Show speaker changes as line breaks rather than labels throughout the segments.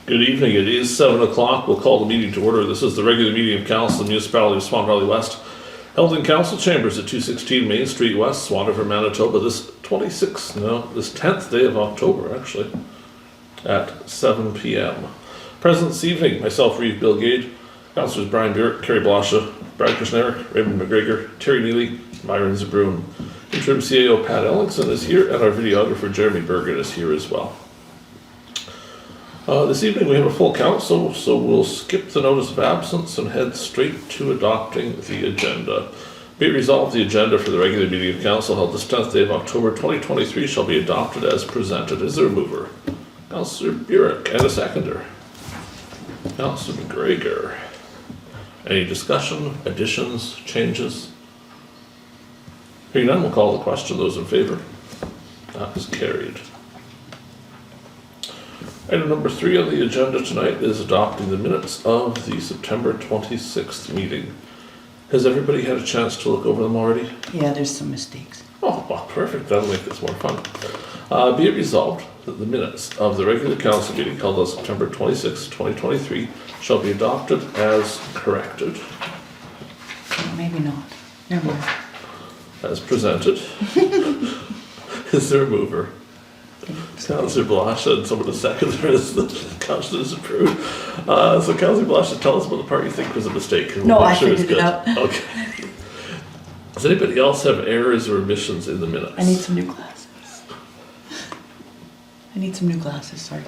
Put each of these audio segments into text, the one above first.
Good evening. It is 7 o'clock. We'll call the meeting to order. This is the regular meeting of Council of the Municipality of Swan Valley West, held in Council Chambers at 216 Main Street West, Swan River, Manitoba, this 10th day of October, actually, at 7 p.m. Present this evening, myself, Reeve, Gade, Councillors Byron, Burick, Carrie, Blosha, Kushniryk, McGregor, Terry, Neely, Byron, Zbirun. Interim CAO Pat Ellingson is here, and our videographer Jeremy Bergen is here as well. This evening we have a full council, so we'll skip the notice of absence and head straight to adopting the agenda. Be it resolved, the agenda for the regular meeting of council held this 10th day of October 2023 shall be adopted as presented. Is there a mover? Councillor Burick, and a seconder. Councillor McGregor. Any discussion, additions, changes? Hearing none, we'll call the question. Those in favor? That is carried. Item number 3 on the agenda tonight is adopting the minutes of the September 26th meeting. Has everybody had a chance to look over them already?
Yeah, there's some mistakes.
Oh, well, perfect. That'll make this more fun. Be it resolved that the minutes of the regular council meeting held on September 26, 2023 shall be adopted as corrected.
Maybe not. Never mind.
As presented. Is there a mover? Councillor Blosha and someone a seconder as the councillor is approved. So Councillor Blosha, tell us about the part you think was a mistake.
No, I figured it out.
Okay. Does anybody else have errors or omissions in the minutes?
I need some new glasses. Sorry.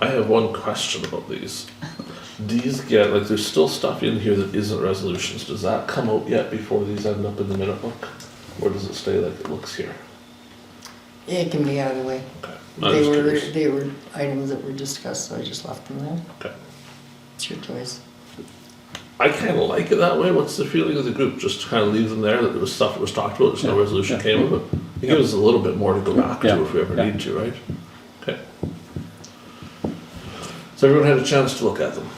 I have one question about these. These get, like, there's still stuff in here that isn't resolutions. Does that come out yet before these end up in the minute book? Or does it stay like it looks here?
It can be out of the way.
Okay.
They were items that were discussed, so I just left them there.
Okay.
It's your choice.
I kind of like it that way. What's the feeling of the group? Just to kind of leave them there, that there was stuff that was talked about, there's no resolution came of it. It gives us a little bit more to go back to if we ever need to, right? Okay. So everyone had a chance to look at them?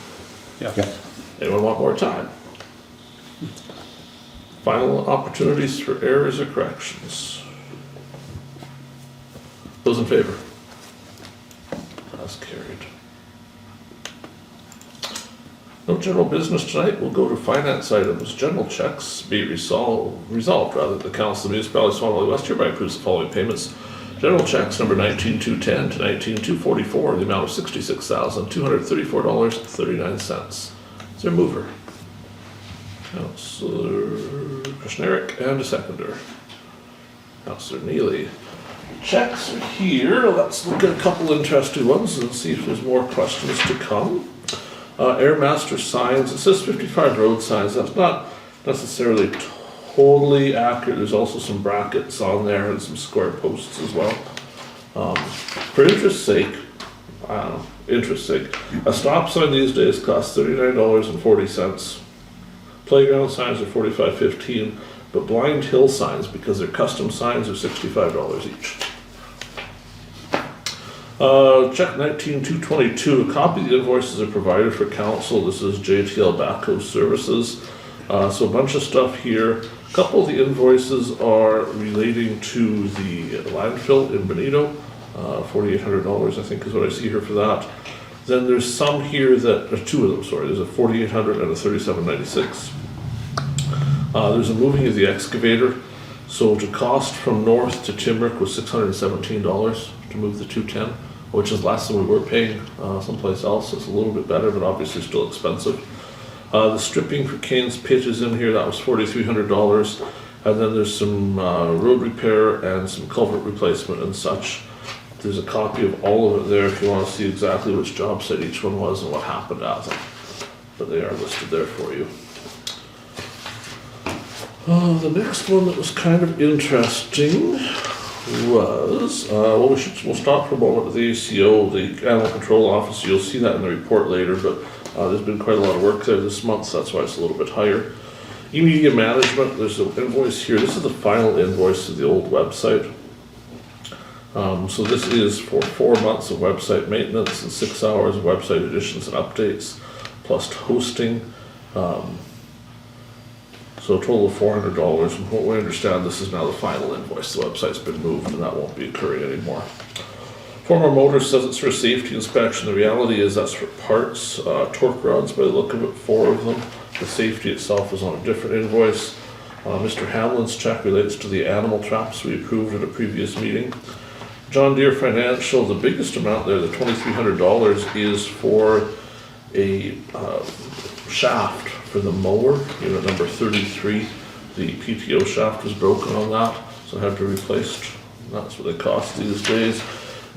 Yeah.
Anyone want more time? Final opportunities for errors or corrections. Those in favor? That's carried. No general business tonight. We'll go to finance items. General checks. Be it resolved rather, the Council of the Municipality of Swan Valley West hereby approves the following payments. General checks number 19,210 to 19,244, the amount of $66,234.39. Is there a mover? Councillor Kushniryk and a seconder. Councillor Neely. Checks are here. Let's look at a couple interesting ones and see if there's more questions to come. Airmaster signs. It says 55 road signs. That's not necessarily totally accurate. There's also some brackets on there and some square posts as well. For interest's sake, a stop sign these days costs $39.40. Playground signs are $45.15, but blind hill signs, because they're custom signs, are $65 each. Check 19,222. A copy of the invoices are provided for council. This is JTL Backhoe Services. So a bunch of stuff here. A couple of the invoices are relating to the landfill in Benito. $4,800 I think is what I see here for that. Then there's some here that, there's two of them, sorry. There's a $4,800 and a $3,796. There's a moving of the excavator. So to cost from North to Timrick was $617 to move the 210, which is less than we were paying someplace else. It's a little bit better, but obviously still expensive. The stripping for Kane's Pit is in here. That was $4,300. And then there's some road repair and some culvert replacement and such. There's a copy of all of it there if you want to see exactly which job site each one was and what happened at them. But they are listed there for you. The next one that was kind of interesting was, we'll stop for a moment with the ACO, the Animal Control Office. You'll see that in the report later, but there's been quite a lot of work there this month, so that's why it's a little bit higher. E-media management, there's an invoice here. This is the final invoice of the old website. So this is for 4 months of website maintenance and 6 hours of website additions and updates, plus hosting. So a total of $400. And what we understand, this is now the final invoice. The website's been moved and that won't be occurring anymore. Former motor says it's for a safety inspection. The reality is that's for parts, torque rods by the look of it, 4 of them. The safety itself is on a different invoice. Mr. Hamlin's check relates to the animal traps we approved at a previous meeting. John Deere Financial, the biggest amount there, the $2,300, is for a shaft for the mower, unit number 33. The PTO shaft was broken on that, so I had to replace. That's what they cost these days.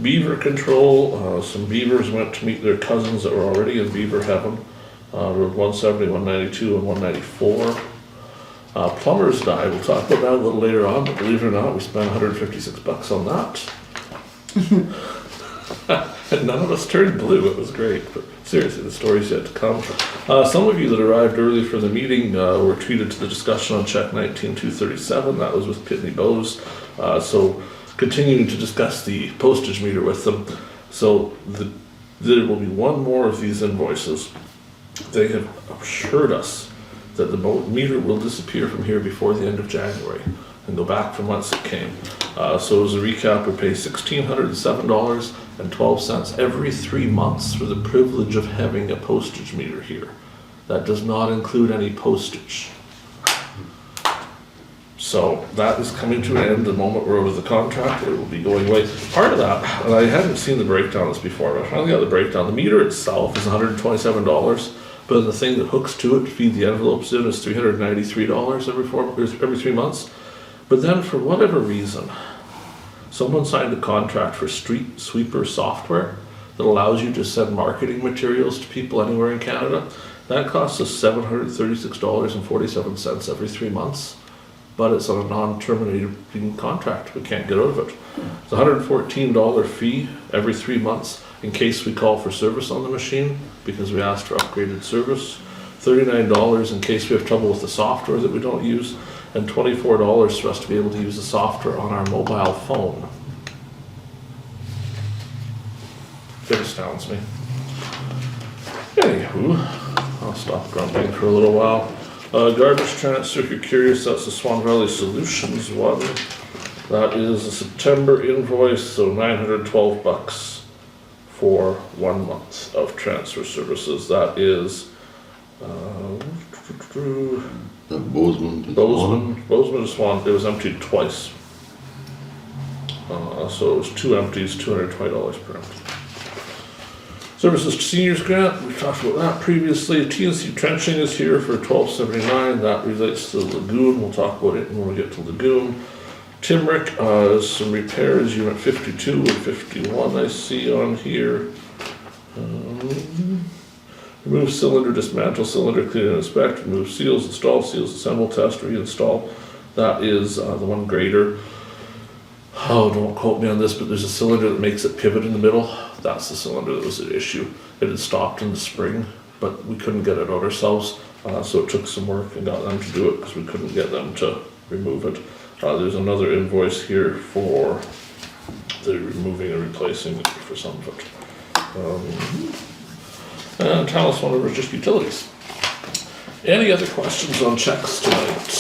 Beaver control, some beavers went to meet their cousins that were already in beaver heaven. Road 170, 192, and 194. Plumber's die, we'll talk about that a little later on, but believe it or not, we spent $156 on that. And none of us turned blue, it was great, but seriously, the story's yet to come. Some of you that arrived early for the meeting were treated to the discussion on check 19237, that was with Pitney Bowes. So continuing to discuss the postage meter with them. So there will be one more of these invoices. They have assured us that the meter will disappear from here before the end of January and go back from whence it came. So as a recap, we pay $1,607.12 every 3 months for the privilege of having a postage meter here. That does not include any postage. So that is coming to an end the moment we're over the contract. It will be going away. Part of that, and I hadn't seen the breakdown of this before, but I finally got the breakdown. The meter itself is $127, but the thing that hooks to it to feed the envelopes in is $393 every 3 months. But then for whatever reason, someone signed a contract for street sweeper software that allows you to send marketing materials to people anywhere in Canada. That costs us $736.47 every 3 months. But it's on a non-terminating contract. We can't get out of it. It's a $114 fee every 3 months in case we call for service on the machine because we asked for upgraded service. $39 in case we have trouble with the software that we don't use, and $24 for us to be able to use the software on our mobile phone. It astounds me. Anywho, I'll stop grumbling for a little while. Garbage transfer, if you're curious, that's the Swan Valley Solutions one. That is a September invoice, so $912 for 1 month of transfer services. That is
The Bozeman to
Bozeman to Swan. It was emptied twice. So it was 2 empties, $220 per empty. Services to Seniors Grant, we talked about that previously. TNC Trenching is here for $12.79. That relates to the lagoon. We'll talk about it when we get to lagoon. Timrick, some repairs, unit 52 and 51 I see on here. Remove cylinder, dismantle cylinder, clean and inspect, remove seals, install seals, assemble, test, reinstall. That is the one grader. Oh, don't quote me on this, but there's a cylinder that makes it pivot in the middle. That's the cylinder that was at issue. It had stopped in the spring, but we couldn't get it out ourselves. So it took some work and got them to do it because we couldn't get them to remove it. There's another invoice here for the removing and replacing it for some of it. And Talis one over just utilities. Any other questions on checks tonight?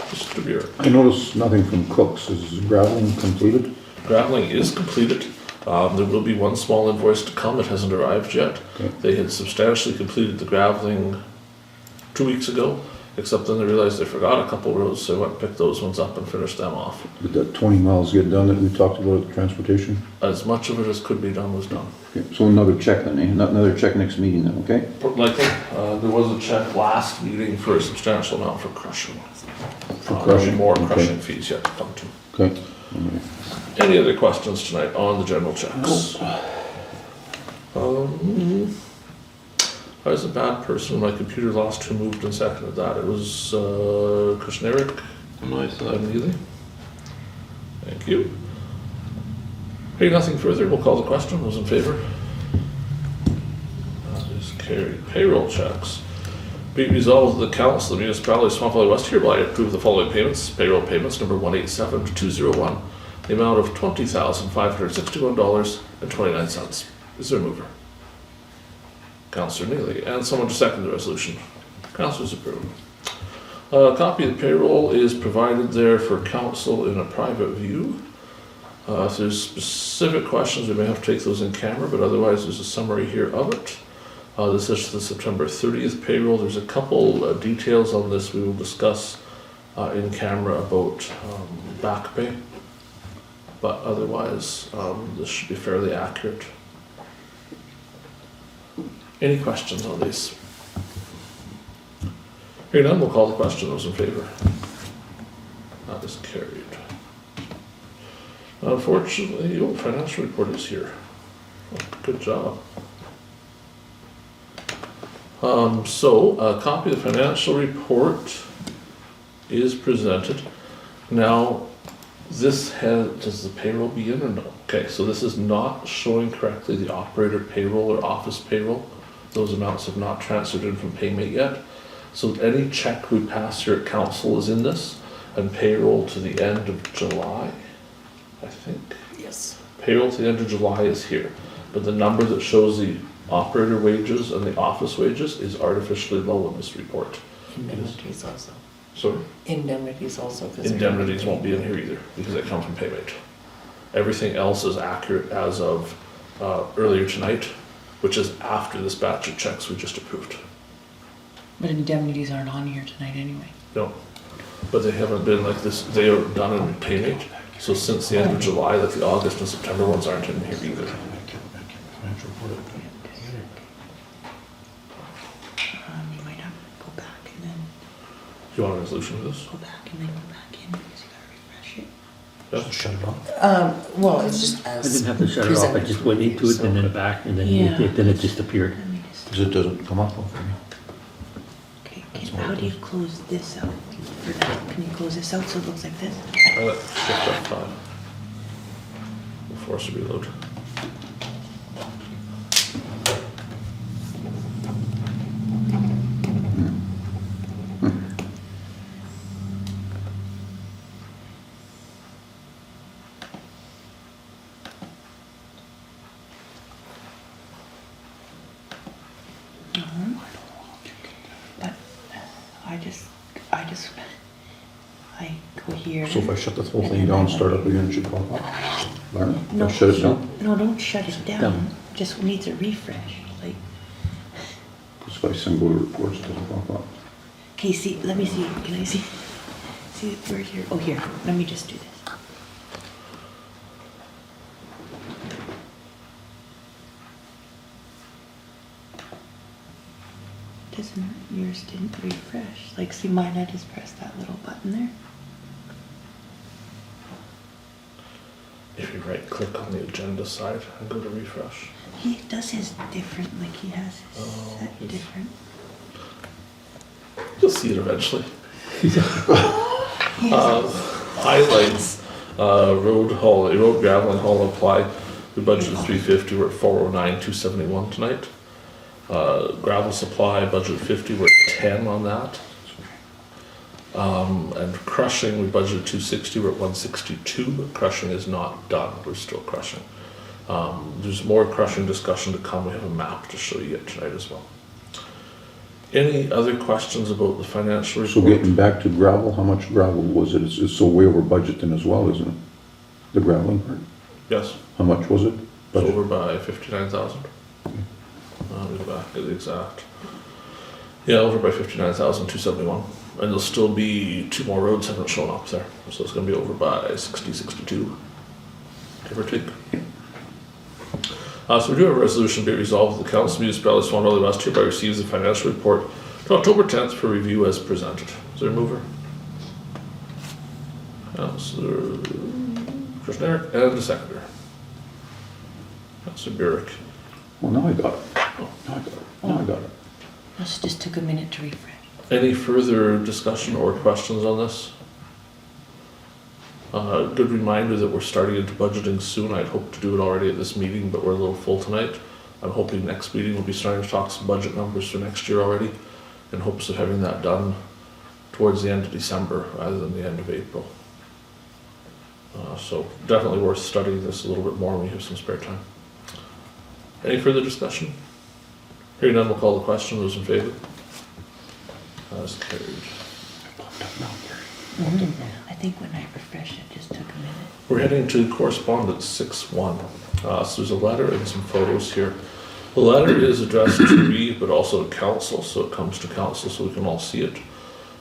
Mr. Burick.
I noticed nothing from Cooks. Is graveling completed?
Graveling is completed. There will be one small invoice to come. It hasn't arrived yet.
Okay.
They had substantially completed the graveling 2 weeks ago, except then they realized they forgot a couple roads, so I went and picked those ones up and finished them off.
Did that 20 miles get done that we talked about at the transportation?
As much of it as could be done was done.
Okay. So another check then, eh? Another check next meeting then, okay?
Likely, there was a check last meeting for a substantial amount for crushing.
For
There'll be
crushing,
more
okay.
crushing fees yet to come to.
Okay. All right.
Any other questions tonight on the general checks? I was a bad person. My computer lost who moved and seconded that. It was Kushniryk and Neely. Thank you. Hearing nothing further, we'll call the question. Those in favor? That is carried. Payroll checks. Be it resolved that the Council of the Municipality of Swan Valley West hereby approve the following payments. Payroll payments number 187-201. The amount of $20,561.29. Is there a mover? Councillor Neely, and someone to second the resolution. Councillor Zbirun. A copy of the payroll is provided there for council in a private view. If there's specific questions, we may have to take those in camera, but otherwise there's a summary here of it. This is the September 30th payroll. There's a couple details on this we will discuss in camera about back pay, but otherwise this should be fairly accurate. Any questions on these? Hearing none, we'll call the question. Those in favor? That is carried. Unfortunately, the old financial report is here. Oh, good job. So a copy of the financial report is presented. Now, does the payroll be in or no? Okay, so this is not showing correctly the operator payroll or office payroll. Those amounts have not transferred in from payment yet. So any check we pass here at council is in this, and payroll to the end of July, I think.
Yes.
Payroll to the end of July is here, but the number that shows the operator wages and the office wages is artificially low in this report.
Indemnities also.
Sorry?
Indemnities also. 'cause they're-
Indemnities won't be in here either, because they come from payment. Everything else is accurate as of earlier tonight, which is after this batch of checks we just approved.
But indemnities aren't on here tonight anyway.
No, but they haven't been like this, they are done in payment. So since the end of July, like the August and September ones aren't in here either.
You might have to go back and then
You want a resolution for this?
go back and then go back in because you gotta refresh it.
Yeah.
Shut it off.
Well, it's just
I
as.
didn't have to shut it off, I
presented
just
for
went
you,
into it
so-
and then back, and then
Yeah.
then it just appeared.
Let me just,
Because it doesn't come up for me.
okay, how do you close this out? Can you close this out so it looks like this?
I let shift F5. We'll force to reload.
But I go here.
So if I shut the whole thing down, start up again, it should pop up? Byron, if
No.
I shut it down?
No, don't shut it down.
Down.
Just needs a refresh. Like,
Because if I send go to reports, it doesn't pop up.
okay, see, let me see. Can I see? See it right here? Oh, here. Let me just do this. Doesn't, yours didn't refresh. Like, see mine, I just pressed that little button there.
If you right click on the agenda side and go to refresh.
He does his different, like he has his
Oh,
set
he's-
different.
You'll see it eventually. Highlights, road gravel and haul apply. We budgeted 350, we're at 409, 271 tonight. Gravel supply, budget 50, we're at 10 on that. And crushing, we budgeted 260, we're at 162, but crushing is not done, we're still crushing. There's more crushing discussion to come, we have a map to show you tonight as well. Any other questions about the financial
So
report?
getting back to gravel, how much gravel was it? It's so way over budgeting as well, isn't it? The graveling part?
Yes,
How much was it? Budget?
over by 59,000. Let me go back to the exact. Yeah, over by 59,271. And there'll still be 2 more roads haven't shown up there. So it's gonna be over by 60, 62, give or take. So we do have a resolution be resolved that the Council Municipality of Swan Valley West hereby receives the financial report to October 10th for review as presented. Is there a mover? Councillor Kushniryk and the seconder. Councillor Burick.
Well, now I got it. Now I got it.
This just took a minute to refresh.
Any further discussion or questions on this? Good reminder that we're starting into budgeting soon. I'd hoped to do it already at this meeting, but we're a little full tonight. I'm hoping next meeting we'll be starting to talk some budget numbers for next year already, in hopes of having that done towards the end of December rather than the end of April. So definitely worth studying this a little bit more when we have some spare time. Any further discussion? Hearing none, we'll call the question. Those in favor? That's carried.
I think when I refreshed it just took a minute.
We're heading to correspondence 6-1. So there's a letter and some photos here. The letter is addressed to Reeve, but also to council, so it comes to council so we can all see it.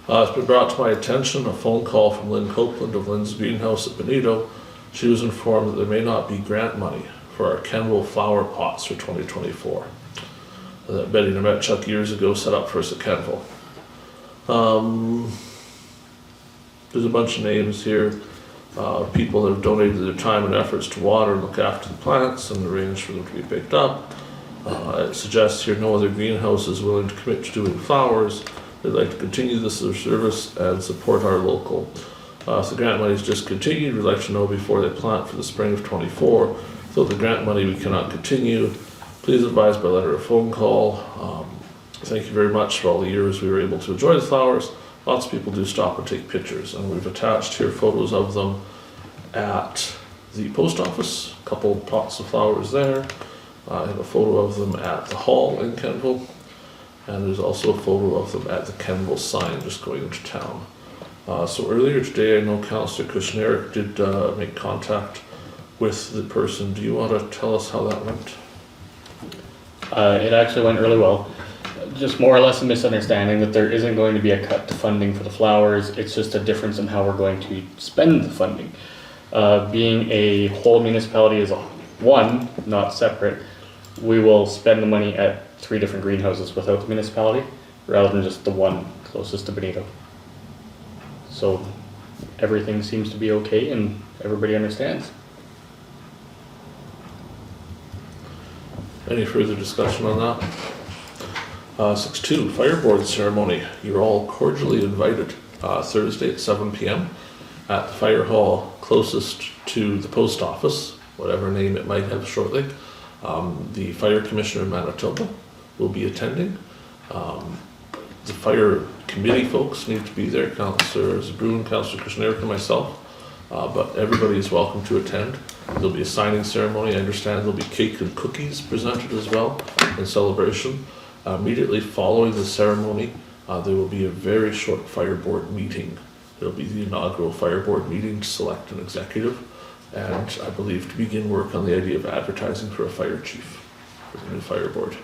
It's been brought to my attention a phone call from Lynn Copeland of Lynn's Greenhouse at Benito. She was informed that there may not be grant money for our Kenville flower pots for 2024. That Betty and I met Chuck years ago set up for us at Kenville. There's a bunch of names here. People that have donated their time and efforts to water and look after the plants and arrange for them to be picked up. It suggests here no other greenhouse is willing to commit to doing flowers. They'd like to continue this service and support our local. If the grant money is discontinued, we'd like to know before they plant for the spring of 24. So the grant money we cannot continue. Please advise by letter or phone call. Thank you very much for all the years we were able to enjoy the flowers. Lots of people do stop and take pictures, and we've attached here photos of them at the post office. A couple pots of flowers there. I have a photo of them at the hall in Kenville, and there's also a photo of them at the Kenville sign just going into town. So earlier today, I know Councillor Kushniryk did make contact with the person. Do you want to tell us how that went?
It actually went really well. Just more or less a misunderstanding that there isn't going to be a cut to funding for the flowers. It's just a difference in how we're going to spend the funding. Being a whole municipality as a one, not separate, we will spend the money at 3 different greenhouses without the municipality, rather than just the one closest to Benito. So everything seems to be okay and everybody understands.
Any further discussion on that? 6-2, Fire Board ceremony. You're all cordially invited Thursday at 7 p.m. at the fire hall closest to the post office, whatever name it might have shortly. The Fire Commissioner of Manitoba will be attending. The Fire Committee folks need to be there, Councillor Zbirun, Councillor Kushniryk, and myself. But everybody is welcome to attend. There'll be a signing ceremony. I understand there'll be cake and cookies presented as well in celebration. Immediately following the ceremony, there will be a very short fire board meeting. It'll be the inaugural fire board meeting to select an executive, and I believe to begin work on the idea of advertising for a fire chief for the new fire board.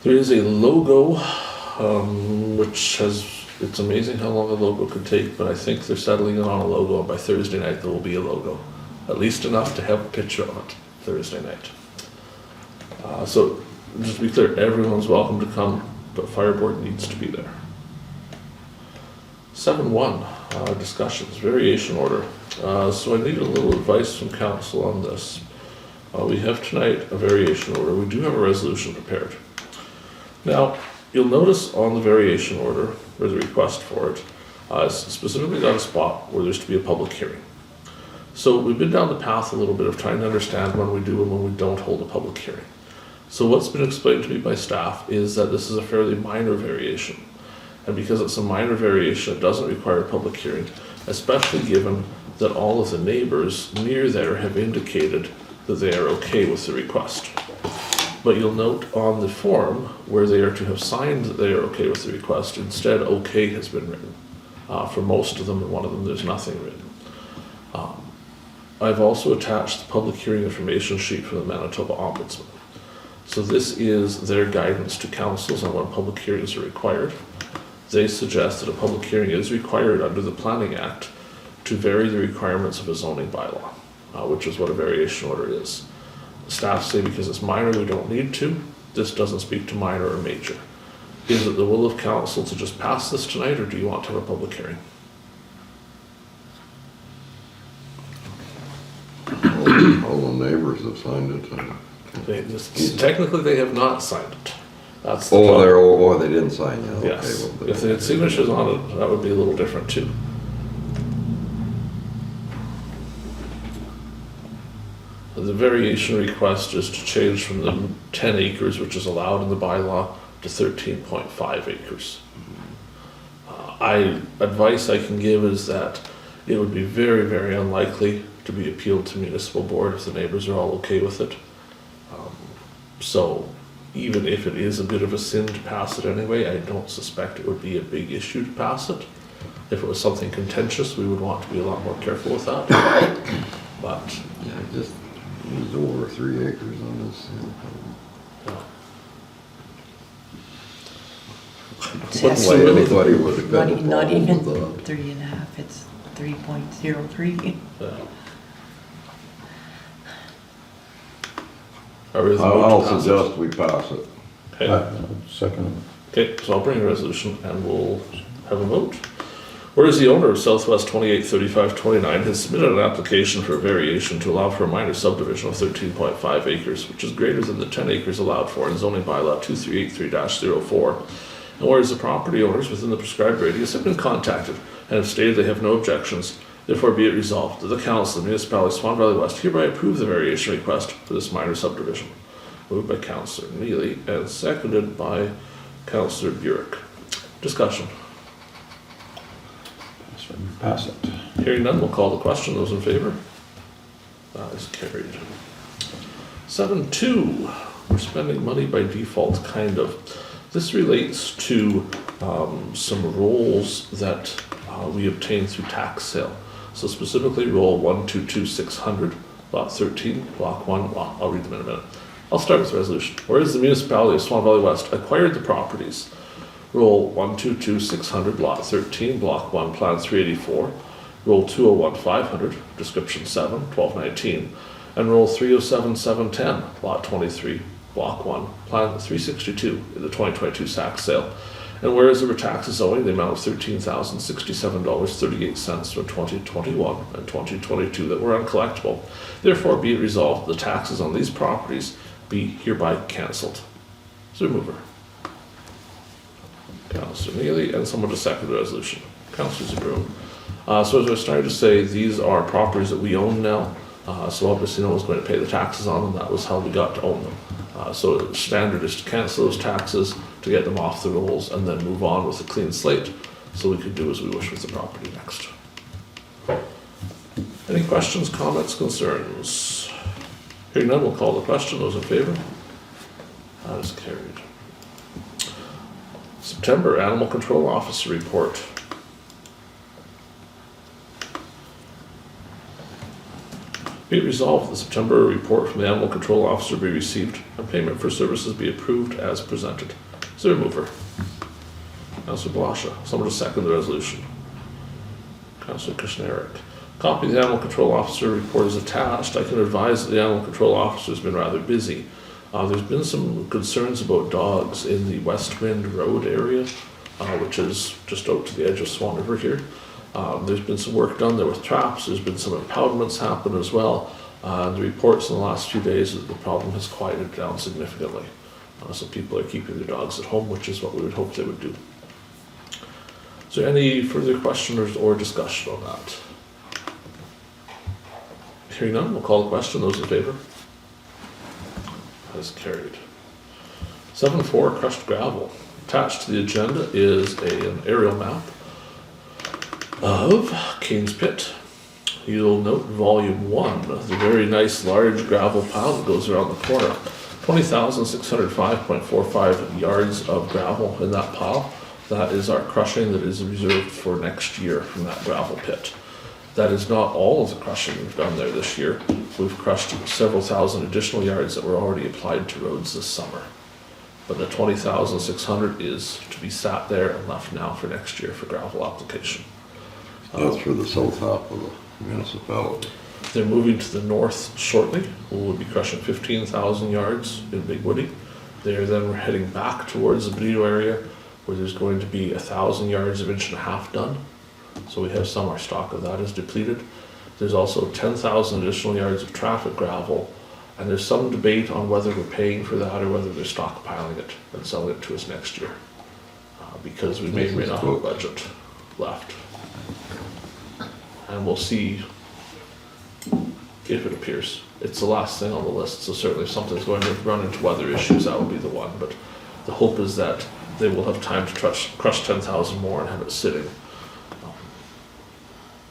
There is a logo, which has, it's amazing how long a logo could take, but I think they're settling in on a logo, and by Thursday night there will be a logo. At least enough to have a picture of it Thursday night. So just to be clear, everyone's welcome to come, but fire board needs to be there. 7-1, discussions, variation order. So I need a little advice from council on this. We have tonight a variation order. We do have a resolution prepared. Now, you'll notice on the variation order, or the request for it, it's specifically got a spot where there's to be a public hearing. So we've been down the path a little bit of trying to understand when we do and when we don't hold a public hearing. So what's been explained to me by staff is that this is a fairly minor variation. And because it's a minor variation, it doesn't require a public hearing, especially given that all of the neighbors near there have indicated that they are okay with the request. But you'll note on the form where they are to have signed that they are okay with the request, instead okay has been written. For most of them, and one of them there's nothing written. I've also attached the public hearing information sheet from the Manitoba Ombudsman. So this is their guidance to councils on when public hearings are required. They suggest that a public hearing is required under the Planning Act to vary the requirements of a zoning bylaw, which is what a variation order is. Staff say because it's minor we don't need to. This doesn't speak to minor or major. Is it the will of council to just pass this tonight, or do you want to have a public hearing?
All the neighbors have signed it.
Technically they have not signed it. That's the
Oh,
problem.
they didn't sign it. Okay,
Yes,
well,
if they had signatures on it, that would be a little different too. The variation request is to change from the 10 acres, which is allowed in the bylaw, to 13.5 acres. Advice I can give is that it would be very, very unlikely to be appealed to municipal board if the neighbors are all okay with it. So even if it is a bit of a sin to pass it anyway, I don't suspect it would be a big issue to pass it. If it was something contentious, we would want to be a lot more careful with that. But,
Yeah, just, it was over 3 acres on this. Wouldn't
Yes.
say anybody would have
Not,
got a
not
problem
even
with that.
3.5, it's 3.03.
are we?
I'll suggest we pass it.
Okay.
Second.
Okay, so I'll bring a resolution and we'll have a vote. Whereas the owner of Southwest 283529 has submitted an application for a variation to allow for a minor subdivision of 13.5 acres, which is greater than the 10 acres allowed for in zoning bylaw 2383-04. And whereas the property owners within the prescribed radius have been contacted and have stated they have no objections, therefore be it resolved that the Council of the Municipality of Swan Valley West hereby approve the variation request for this minor subdivision. Moved by Councillor Neely and seconded by Councillor Burick. Discussion.
Pass it.
Hearing none, we'll call the question. Those in favor? That is carried. 7.2, we're spending money by default, kind of. This relates to some rolls that we obtained through tax sale. So specifically roll 122600, lot 13, block 1, well, I'll read them in a minute. I'll start with the resolution. Whereas the Municipality of Swan Valley West acquired the properties, roll 122600, lot 13, block 1, plan 384, roll 201500, description 7, 1219, and roll 307710, lot 23, block 1, plan 362 in the 2022 tax sale. And whereas there were taxes owing the amount of $13,067.38 for 2021 and 2022 that were uncollectible, therefore be it resolved the taxes on these properties be hereby cancelled. Is there a mover? Councillor Neely, and someone to second the resolution. Councillor Zbirun. So as I started to say, these are properties that we own now. So obviously no one's going to pay the taxes on them. That was how we got to own them. So the standard is to cancel those taxes, to get them off the rolls, and then move on with a clean slate, so we could do as we wish with the property next. Any questions, comments, concerns? Hearing none, we'll call the question. Those in favor? That is carried. September Animal Control Officer Report. Be it resolved, the September report from the Animal Control Officer be received and payment for services be approved as presented. Is there a mover? Councillor Blosha. Someone to second the resolution. Councillor Kushniryk. Copy of the Animal Control Officer report is attached. I can advise that the Animal Control Officer has been rather busy. There's been some concerns about dogs in the West Wind Road area, which is just out to the edge of Swan River here. There's been some work done there with traps. There's been some impoundments happen as well. The reports in the last few days that the problem has quieted down significantly. So people are keeping their dogs at home, which is what we would hope they would do. Is there any further questions or discussion on that? Hearing none, we'll call the question. Those in favor? That is carried. 7.4, crushed gravel. Attached to the agenda is an aerial map of Kane's Pit. You'll note volume 1, the very nice large gravel pile that goes around the corner. 20,605.45 yards of gravel in that pile. That is our crushing that is reserved for next year from that gravel pit. That is not all of the crushing we've done there this year. We've crushed several thousand additional yards that were already applied to roads this summer. But the 20,600 is to be sat there and left now for next year for gravel application.
That's for the south half of the municipality.
They're moving to the north shortly. We'll be crushing 15,000 yards in Big Woody. They're then heading back towards the Benito area where there's going to be 1,000 yards of 1.5-inch done. So we have some, our stock of that is depleted. There's also 10,000 additional yards of traffic gravel, and there's some debate on whether we're paying for that or whether they're stockpiling it and selling it to us next year. Because we may or may not have a budget left. And we'll see if it appears. It's the last thing on the list, so certainly if something's going to run into weather issues, that will be the one. But the hope is that they will have time to crush 10,000 more and have it sitting.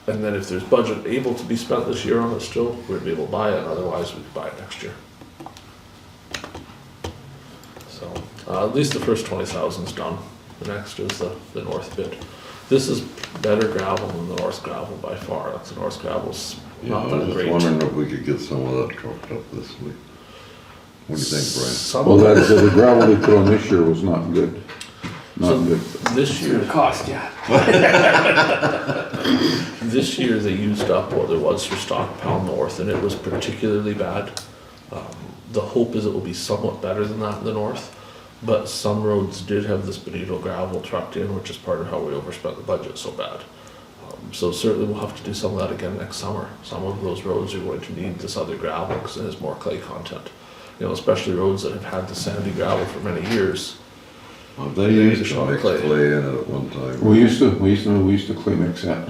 And then if there's budget able to be spent this year on it still, we'd be able to buy it, otherwise we could buy it next year. So at least the first 20,000 is done. The next is the north bit. This is better gravel than the North gravel by far. Like the North gravel's
Yeah,
not
I
that
was just
great.
wondering if we could get some of that trucked up this week. What do you think, Brian?
Some
Well,
of
that, the gravel they put on this year was not good.
So
Not good.
this year,
Cost, yeah.
this year they used up what there was for stockpile north, and it was particularly bad. The hope is it will be somewhat better than that in the north, but some roads did have this bonito gravel trucked in, which is part of how we overspent the budget so bad. So certainly we'll have to do some of that again next summer. Some of those roads are going to need this other gravel because it has more clay content. You know, especially roads that have had the sandy gravel for many years.
Well, they
They
used
use
to
shot
mix
clay.
clay in it at one time.
We used to clay mix that.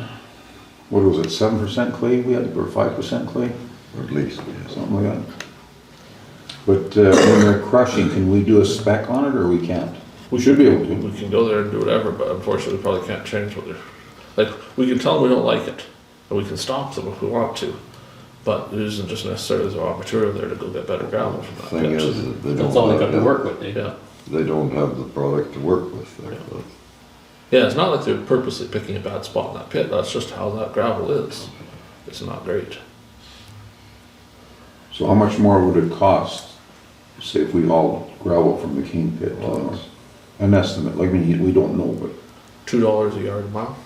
What was it, 7% clay we had, or 5% clay?
Or at least, yes.
Something like that. But when they're crushing, can we do a spec on it or we can't? We should be able to.
We can go there and do whatever, but unfortunately we probably can't change what they're, like, we can tell them we don't like it, and we can stop them if we want to. But it isn't just necessarily the raw material there to go get better gravel from that
Thing
pit.
is, that they
That's all they got to
don't,
work with, Dave.
Yeah.
they don't have the product to work with there.
Yeah. Yeah, it's not like they're purposely picking a bad spot in that pit, that's just how that gravel is. It's not great.
So how much more would it cost, say if we hauled gravel from the King pit to the north? An estimate, like, I mean, we don't know, but
$2 a yard a mile.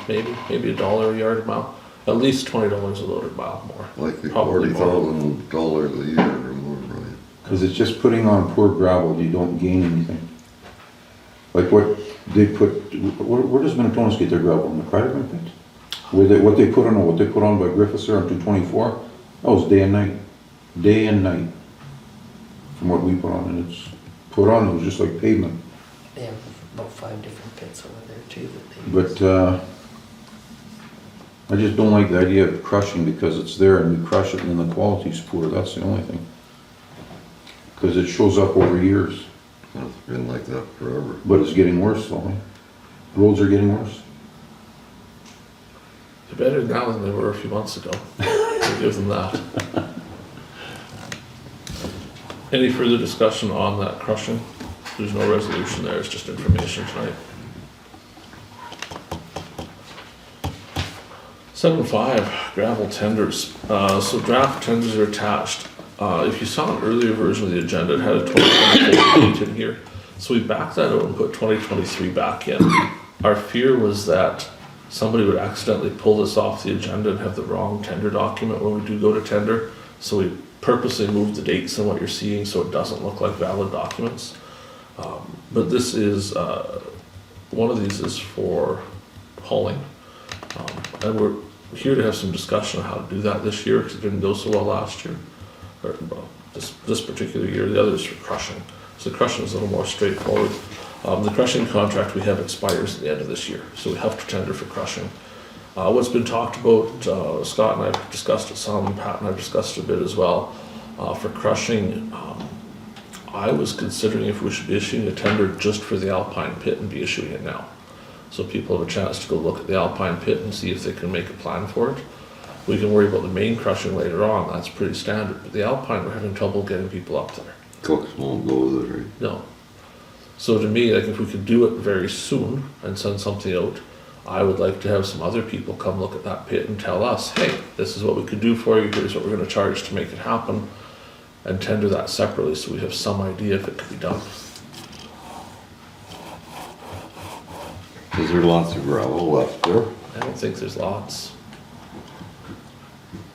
Maybe $1 a yard a mile. At least $20 a loaded mile more.
Like the
Probably more.
$40,000 a year or more, Brian.
because it's just putting on poor gravel, you don't gain anything. Like what they put, where does Minnetonka's get their gravel? In the Kreiderman pit? What they put on by Griffiths there on 224, that was day and night. Day and night. From what we put on, and it's put on, it was just like pavement.
They have about 5 different pits over there too that they use.
But, I just don't like the idea of crushing because it's there and we crush it and then the quality's poor, that's the only thing. Because it shows up over years,
It's been like that forever.
but it's getting worse slowly. Roads are getting worse.
They're better now than they were a few months ago. We'll give them that. Any further discussion on that crushing? There's no resolution there, it's just information tonight. 7.5, gravel tenders. So draft tenders are attached. If you saw an earlier version of the agenda, it had a 2024 date in here. So we backed that out and put 2023 back in. Our fear was that somebody would accidentally pull this off the agenda and have the wrong tender document when we do go to tender. So we purposely moved the dates and what you're seeing so it doesn't look like valid documents. But this is, one of these is for hauling. And we're here to have some discussion on how to do that this year because it didn't go so well last year. Or well, this particular year, the other is for crushing. So the crushing is a little more straightforward. The crushing contract we have expires at the end of this year, so we have to tender for crushing. What's been talked about, Scott and I have discussed it some, Pat and I have discussed it a bit as well. For crushing, I was considering if we should be issuing a tender just for the Alpine pit and be issuing it now. So people have a chance to go look at the Alpine pit and see if they can make a plan for it. We can worry about the main crushing later on, that's pretty standard, but the Alpine, we're having trouble getting people up there.
Cooks won't go there.
No. So to me, like if we could do it very soon and send something out, I would like to have some other people come look at that pit and tell us, hey, this is what we could do for you, here's what we're gonna charge to make it happen, and tender that separately so we have some idea if it could be done.
Is there lots of gravel left there?
I don't think there's lots.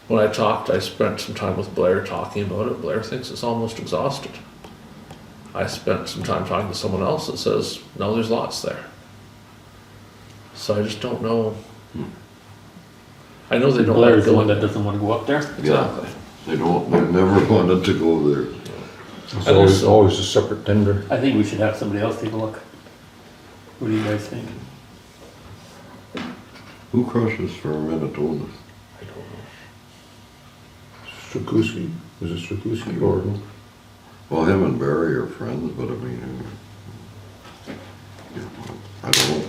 When I talked, I spent some time with Blair talking about it. Blair thinks it's almost exhausted. I spent some time talking to someone else that says, no, there's lots there. So I just don't know. I know they don't like
Blair's the one
going
that doesn't want to go up there.
Exactly.
They've never wanted to go there.
It's always a separate tender.
I think we should have somebody else take a look. What do you guys think?
Who crushes for Manitoba?
I don't know.
Strukuski, is it Strukuski or?
Well, him and Barry are friends, but I mean, I don't know.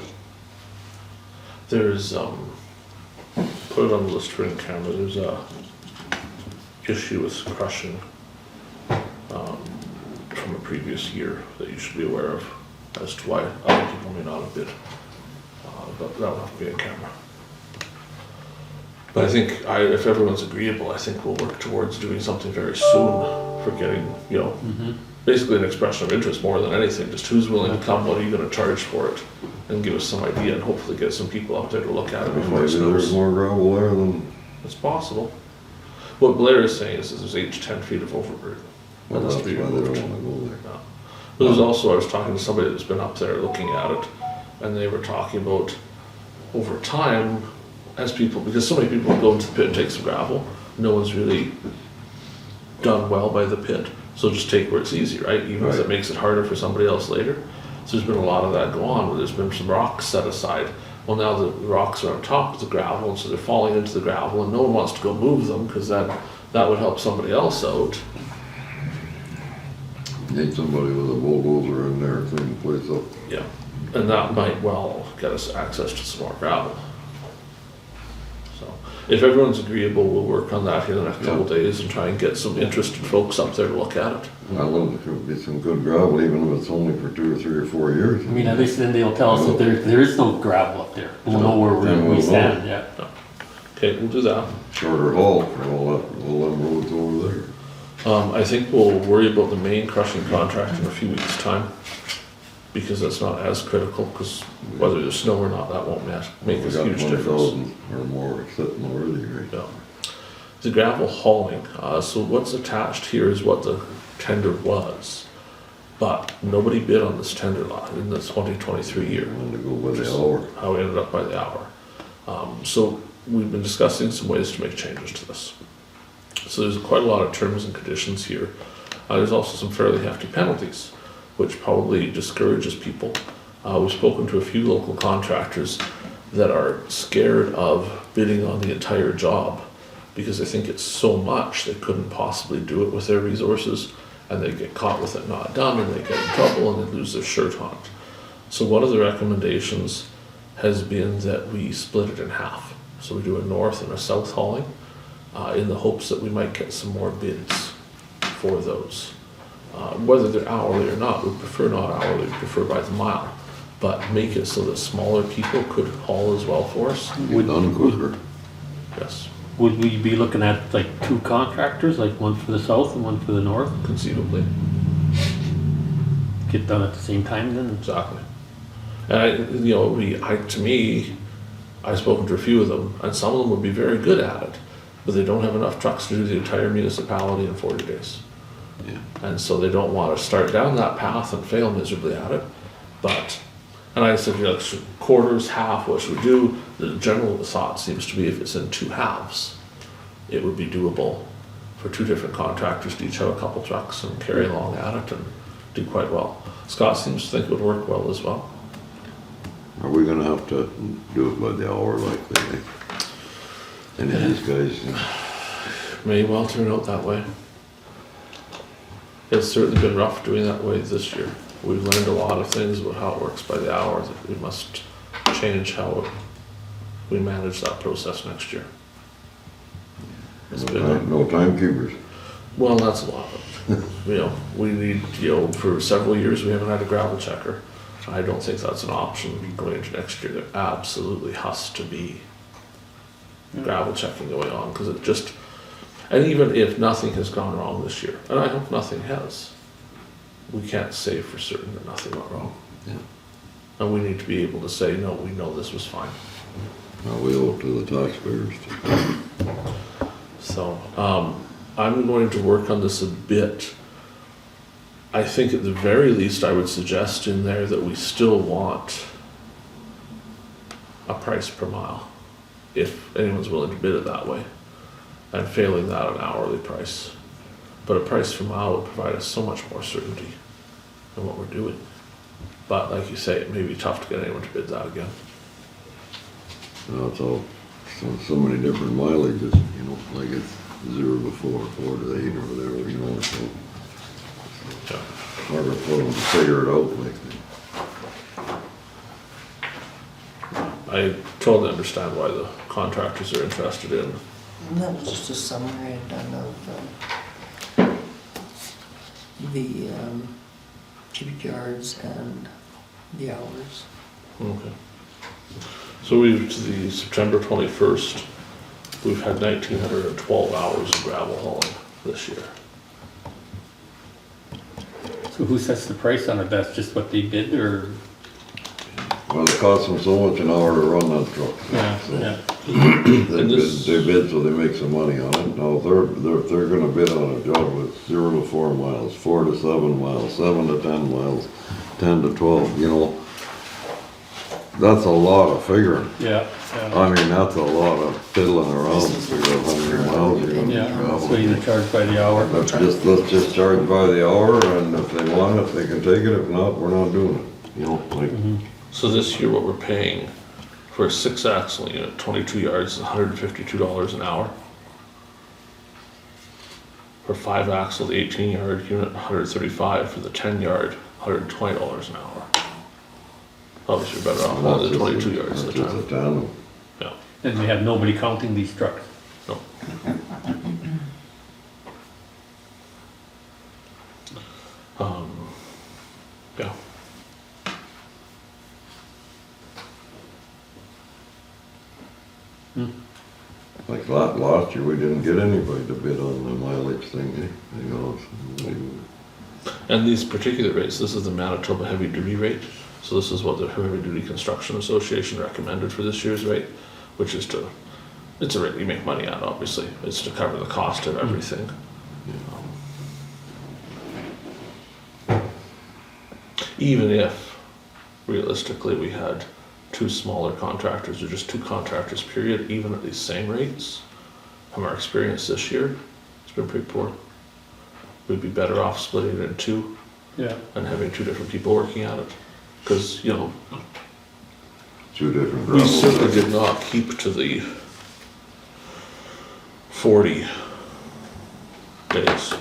There's, put it on the list for in camera, there's a issue with crushing, from a previous year that you should be aware of as to why other people may not have bid. But that will have to be on camera. But I think, if everyone's agreeable, I think we'll work towards doing something very soon for getting, basically an expression of interest more than anything. Just who's willing to come, what are you gonna charge for it? And give us some idea and hopefully get some people out there to look at it before it
Maybe there's
snows.
more gravel there than,
It's possible. What Blair is saying is there's 8 to 10 feet of overburden.
well,
That has
that's
to
why
be
they
removed.
don't wanna go there.
No. But there's also, I was talking to somebody that's been up there looking at it, and they were talking about over time, as people, because so many people go into the pit and take some gravel, no one's really done well by the pit, so just take where it's easy, right? Even if it
Right.
makes it harder for somebody else later. So there's been a lot of that go on, where there's been some rocks set aside. Well, now the rocks are on top of the gravel, and so they're falling into the gravel, and no one wants to go move them, because that would help somebody else out.
Need somebody with a bulldozer in there, clean the place up.
Yeah, and that might well get us access to some more gravel. So, if everyone's agreeable, we'll work on that here in the next couple of days and try and get some interested folks up there to look at it.
Well, there could be some good gravel, even if it's only for 2 or 3 or 4 years.
I mean, at least then they'll tell us that there is no gravel up there. We'll know where
Then we'll
we stand,
know.
yeah.
Okay, we'll do that.
Shorter haul for all them roads over there.
I think we'll worry about the main crushing contract in a few weeks' time, because that's not as critical, because whether there's snow or not, that won't make a
We got
huge difference.
20,000 or more sitting already, right?
Yeah. The gravel hauling, so what's attached here is what the tender was, but nobody bid on this tender lot in the 2023 year.
And to go by the hour.
How we ended up by the hour. So we've been discussing some ways to make changes to this. So there's quite a lot of terms and conditions here. There's also some fairly hefty penalties, which probably discourages people. We've spoken to a few local contractors that are scared of bidding on the entire job because they think it's so much they couldn't possibly do it with their resources, and they get caught with it not done, and they get in trouble and they lose their shirt on it. So one of the recommendations has been that we split it in half. So we do a north and a south hauling, in the hopes that we might get some more bids for those. Whether they're hourly or not, we prefer not hourly, we prefer by the mile, but make it so that smaller people could haul as well for us.
Get done quicker.
Yes,
Would we be looking at like 2 contractors, like one for the south and one for the north?
conceivably,
Get done at the same time then?
exactly. And to me, I've spoken to a few of them, and some of them would be very good at it, but they don't have enough trucks to do the entire municipality in 40 days.
Yeah.
And so they don't want to start down that path and fail miserably at it. And I said, quarters, half, what should we do? The general thought seems to be if it's in 2 halves, it would be doable for 2 different contractors to each have a couple trucks and carry along at it and do quite well. Scott seems to think it would work well as well.
Are we gonna have to do it by the hour like they think? Any of these guys?
May well turn out that way. It's certainly been rough doing that way this year. We've learned a lot of things about how it works by the hour, that we must change how we manage that process next year. It's been,
No timekeepers.
well, that's a lot of it. We need, for several years, we haven't had a gravel checker. I don't think that's an option going into next year. There absolutely has to be gravel checking going on, because it just, and even if nothing has gone wrong this year, and I hope nothing has, we can't say for certain that nothing went wrong.
Yeah.
And we need to be able to say, no, we know this was fine.
Now we owe it to the taxpayers to.
So, I'm going to work on this a bit. I think at the very least, I would suggest in there that we still want a price per mile, if anyone's willing to bid it that way, and failing that, an hourly price. But a price per mile would provide us so much more certainty in what we're doing. But like you say, it may be tough to get anyone to bid that again.
Now it's all, so many different mileages, like it's 0 to 4, 4 to 8 or whatever, so.
Yeah.
Harder for them to figure it out like that.
I totally understand why the contractors are interested in.
And that was just a summary I'd done of the cubic yards and the hours.
Okay. So we've, to the September 21st, we've had 1,912 hours of gravel hauling this year.
So who sets the price on it? That's just what they bid, or?
Well, it costs them so much an hour to run that truck.
Yeah,
So
yeah.
They bid so they make some money on it. Now, if they're gonna bid on a job with 0 to 4 miles, 4 to 7 miles, 7 to 10 miles, 10 to 12, you know, that's a lot of figuring.
Yeah, yeah.
I mean, that's a lot of fiddling around to figure out how many miles you're gonna
Yeah,
travel.
so you charge by the hour.
Let's just charge by the hour, and if they want it, they can take it. If not, we're not doing it. You know, like,
So this year, what we're paying for a 6-axle unit, 22 yards, is $152 an hour. For 5-axle, the 18-yard unit, $135. For the 10-yard, $120 an hour. Obviously, you're better off on the 22 yards at
that's
the
just a
time.
tandem.
Yeah,
And we have nobody counting these trucks.
no. Yeah.
Like last year, we didn't get anybody to bid on the mileage thing, you know.
And these particular rates, this is the Manitoba heavy duty rate. So this is what the Heavy Duty Construction Association recommended for this year's rate, which is to, it's a rate we make money on, obviously. It's to cover the cost of everything. Even if realistically we had 2 smaller contractors or just 2 contractors period, even at these same rates, from our experience this year, it's been pretty poor. We'd be better off splitting it in 2
Yeah.
and having 2 different people working at it. Because, you know,
2 different
we
gravel
certainly
pits.
did not keep to the 40 days.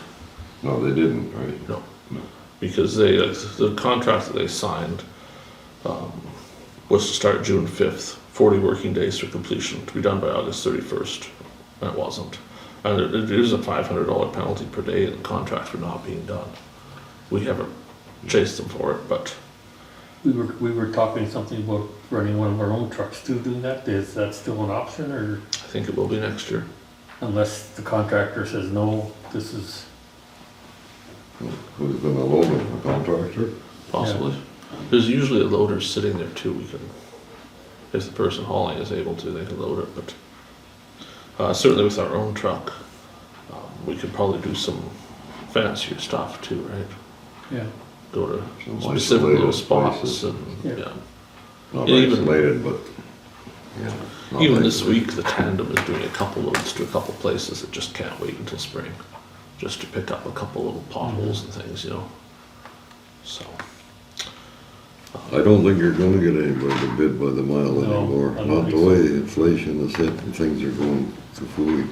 No, they didn't, right?
No, because they, the contract that they signed was to start June 5th, 40 working days for completion, to be done by August 31st, and it wasn't. And it is a $500 penalty per day in the contract for not being done. We haven't chased them for it, but
We were talking something about running one of our own trucks too, doing that. Is that still an option, or
I think it will be next year.
unless the contractor says, no, this is,
Who's gonna load it, the contractor?
Possibly. There's usually a loader sitting there too, we can, if the person hauling is able to, they can load it, but certainly with our own truck, we could probably do some fancier stuff too, right?
yeah.
Go to
Some
specific little
isolated
spots
places.
and,
Yeah.
yeah.
Not
Even-
isolated, but, yeah. not
Even this
isolated.
week, the tandem is doing a couple loads to a couple places that just can't wait until spring, just to pick up a couple little potholes and things, you know? So,
I don't think you're gonna get anybody to bid by the mile
No,
anymore.
I don't
Not the
think so.
way inflation is hit and things are going to fooey.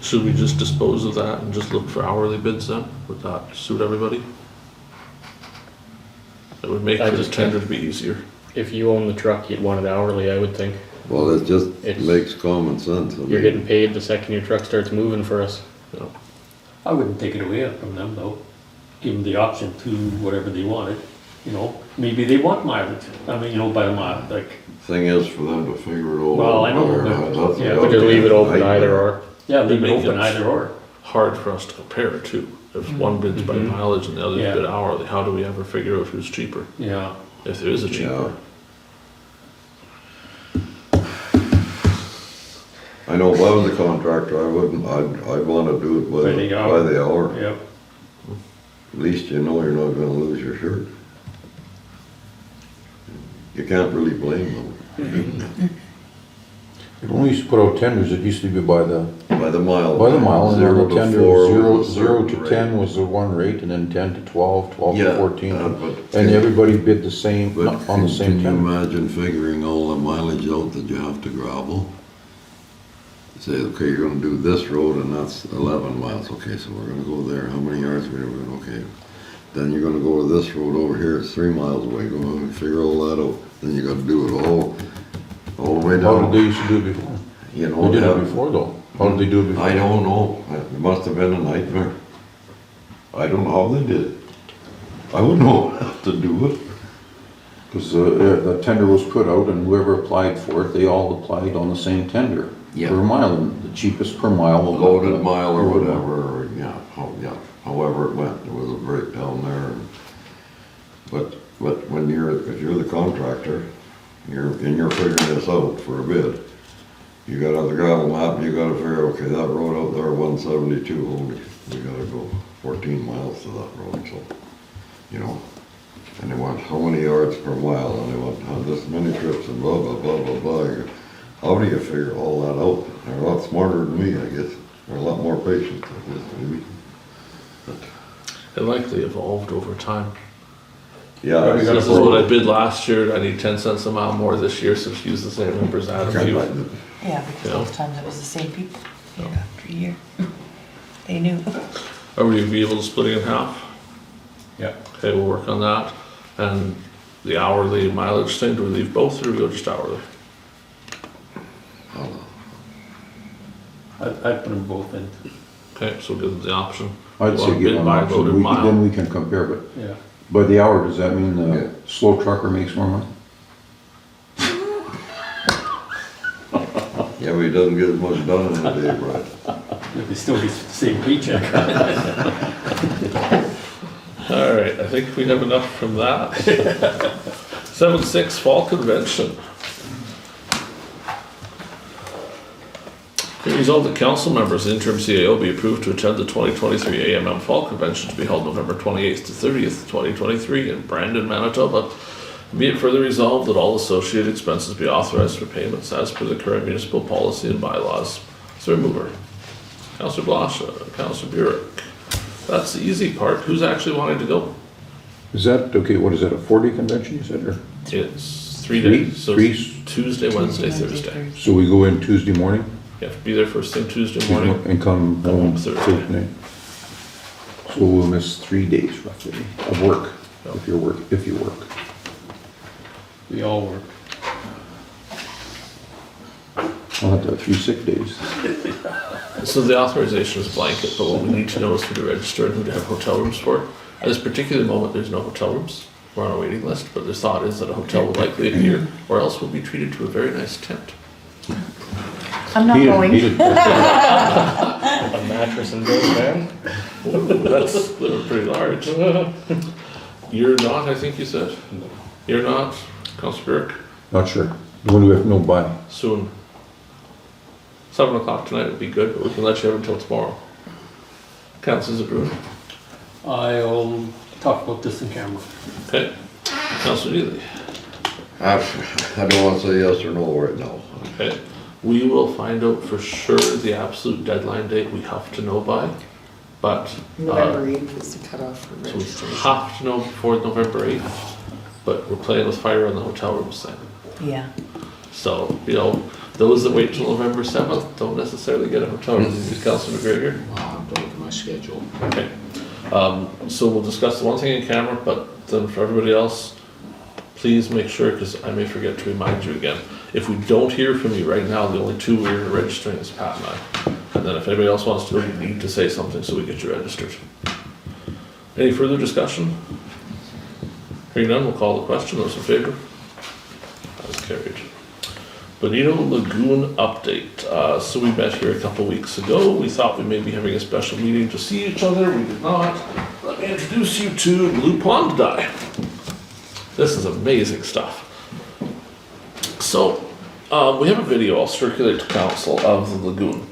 should we just dispose of that and just look for hourly bids then? Would that suit everybody? It would make
I
the
just
tender to be easier.
If you own the truck, you'd want it hourly, I would think.
Well, it just
It's-
makes common sense. I
You're
mean,
getting paid the second your truck starts moving for us.
You know?
I wouldn't take it away from them though. Give them the option to whatever they wanted, you know. Maybe they want mileage. I mean, you know, by the mile, like,
Thing is for them to figure it all out.
Well, I know,
there,
but-
that's
yeah,
the
But just leave it open
nightmare.
either or.
yeah, leave it
Make
open
it-
either or.
Hard for us to compare too. If one bids by
Mhm.
mileage and the other
Yeah.
bid hourly, how do we ever figure out who's cheaper?
Yeah.
If there is a cheaper.
I know if I was a contractor, I wouldn't, I'd wanna do it
By the hour.
by the hour.
Yep.
At least you know you're not gonna lose your shirt. You can't really blame them.
It only used to put out tenders, it used to be by the
By the mile.
and then
0
the
to
tender,
4
zero,
was a
0
certain
to
rate.
10 was the one rate, and then 10 to 12, 12 to
Yeah,
14.
but-
And everybody bid the same,
But
on the same
can you
tender.
imagine figuring all the mileage out that you have to gravel? Say, okay, you're gonna do this road and that's 11 miles, okay, so we're gonna go there, how many yards we're gonna, okay. Then you're gonna go to this road over here, it's 3 miles away, go and figure all that out. Then you gotta do it all the way
How did
down.
they used to do it before?
You
They
know,
did it
that-
before though. How did they do it before?
I don't know, it must have been a nightmare. I don't know how they did it. I wouldn't know how to do it.
Because the tender was put out and whoever applied for it, they all applied on the same tender.
Yeah.
Per mile, and the cheapest per mile.
Loaded mile or whatever, or, yeah, however it went, there was a breakdown there. But when if you're the contractor, and you're figuring this out for a bid, you gotta have the gravel map, you gotta figure, okay, that road out there, 172, holy, we gotta go 14 miles to that road, so, and they want how many yards per mile, and they want this many trips, and blah, blah, blah, blah, blah. How do you figure all that out? They're a lot smarter than me, I guess. They're a lot more patient, I guess, maybe.
It likely evolved over time.
Yeah.
This is what I bid last year, I need 10 cents a mile more this year, so use the same numbers out of you.
Yeah, because
Yeah.
those times it was the same people, year after year. They knew.
Are we be able to split it in half?
Yeah.
Okay, we'll work on that. And the hourly mileage thing, do we leave both or do we go just hourly?
I'd put them both in,
Okay, so we'll give them the option.
I'd
You
say
want
give
bid
them
by
an option,
loaded
then
mile.
we can compare, but
yeah.
by the hour, does that mean
Yeah.
the slow trucker makes more money?
Yeah, but he doesn't get as much done in a day, right?
They still get the same paycheck.
All right, I think we have enough from that. 7-6 Fall Convention. Be resolved that council members of the interim CAO be approved to attend the 2023 AMM Fall Convention to be held November 28th to 30th, 2023 in Brandon, Manitoba. Be it further resolved that all associated expenses be authorized for payments as per the current municipal policy and bylaws. Is there a mover? Councillor Blosha, Councillor Burick. That's the easy part. Who's actually wanting to go?
Is that, okay, what is that, a 4-day convention you said, or?
It's 3
Three?
days. So
Three?
it's Tuesday, Wednesday, Thursday.
So we go in Tuesday morning?
You have to be there first thing Tuesday morning.
And come home
Thursday.
Thursday night? So we'll miss 3 days roughly of work, if you work.
We all work.
I'll have to have 3 sick days.
So the authorization is blanket, but what we need to know is who to register and who to have hotel rooms for. At this particular moment, there's no hotel rooms. We're on a waiting list, but the thought is that a hotel will likely appear, or else we'll be treated to a very nice tent.
I'm not going.
A mattress and bed, man.
That's pretty large. You're not, I think you said? You're not? Councillor Burick?
Not sure. When do we have to know by?
Soon. 7 o'clock tonight would be good, but we can let you have until tomorrow. Councillor Zbirun.
I'll talk about this in camera.
Okay. Councillor Neely.
I don't wanna say yes or no right now.
Okay. We will find out for sure the absolute deadline date we have to know by, but
November 8th is the cutoff for
so we
registration.
have to know before November 8th, but we're playing with fire on the hotel rooms thing.
Yeah.
So, those that wait till November 7th don't necessarily get a hotel room. This is Councillor McGregor.
I'm done with my schedule.
Okay. So we'll discuss the one thing in camera, but then for everybody else, please make sure, because I may forget to remind you again. If we don't hear from you right now, the only 2 we're registering is Pat and I. And then if anybody else wants to, we need to say something so we get you registered. Any further discussion? Hearing none, we'll call the question. Those in favor? That's carried. Bonito Lagoon update. So we met here a couple weeks ago. We thought we may be having a special meeting to see each other. We did not. Let me introduce you to Blue Pond Dye. This is amazing stuff. So, we have a video I'll circulate to council of the lagoon.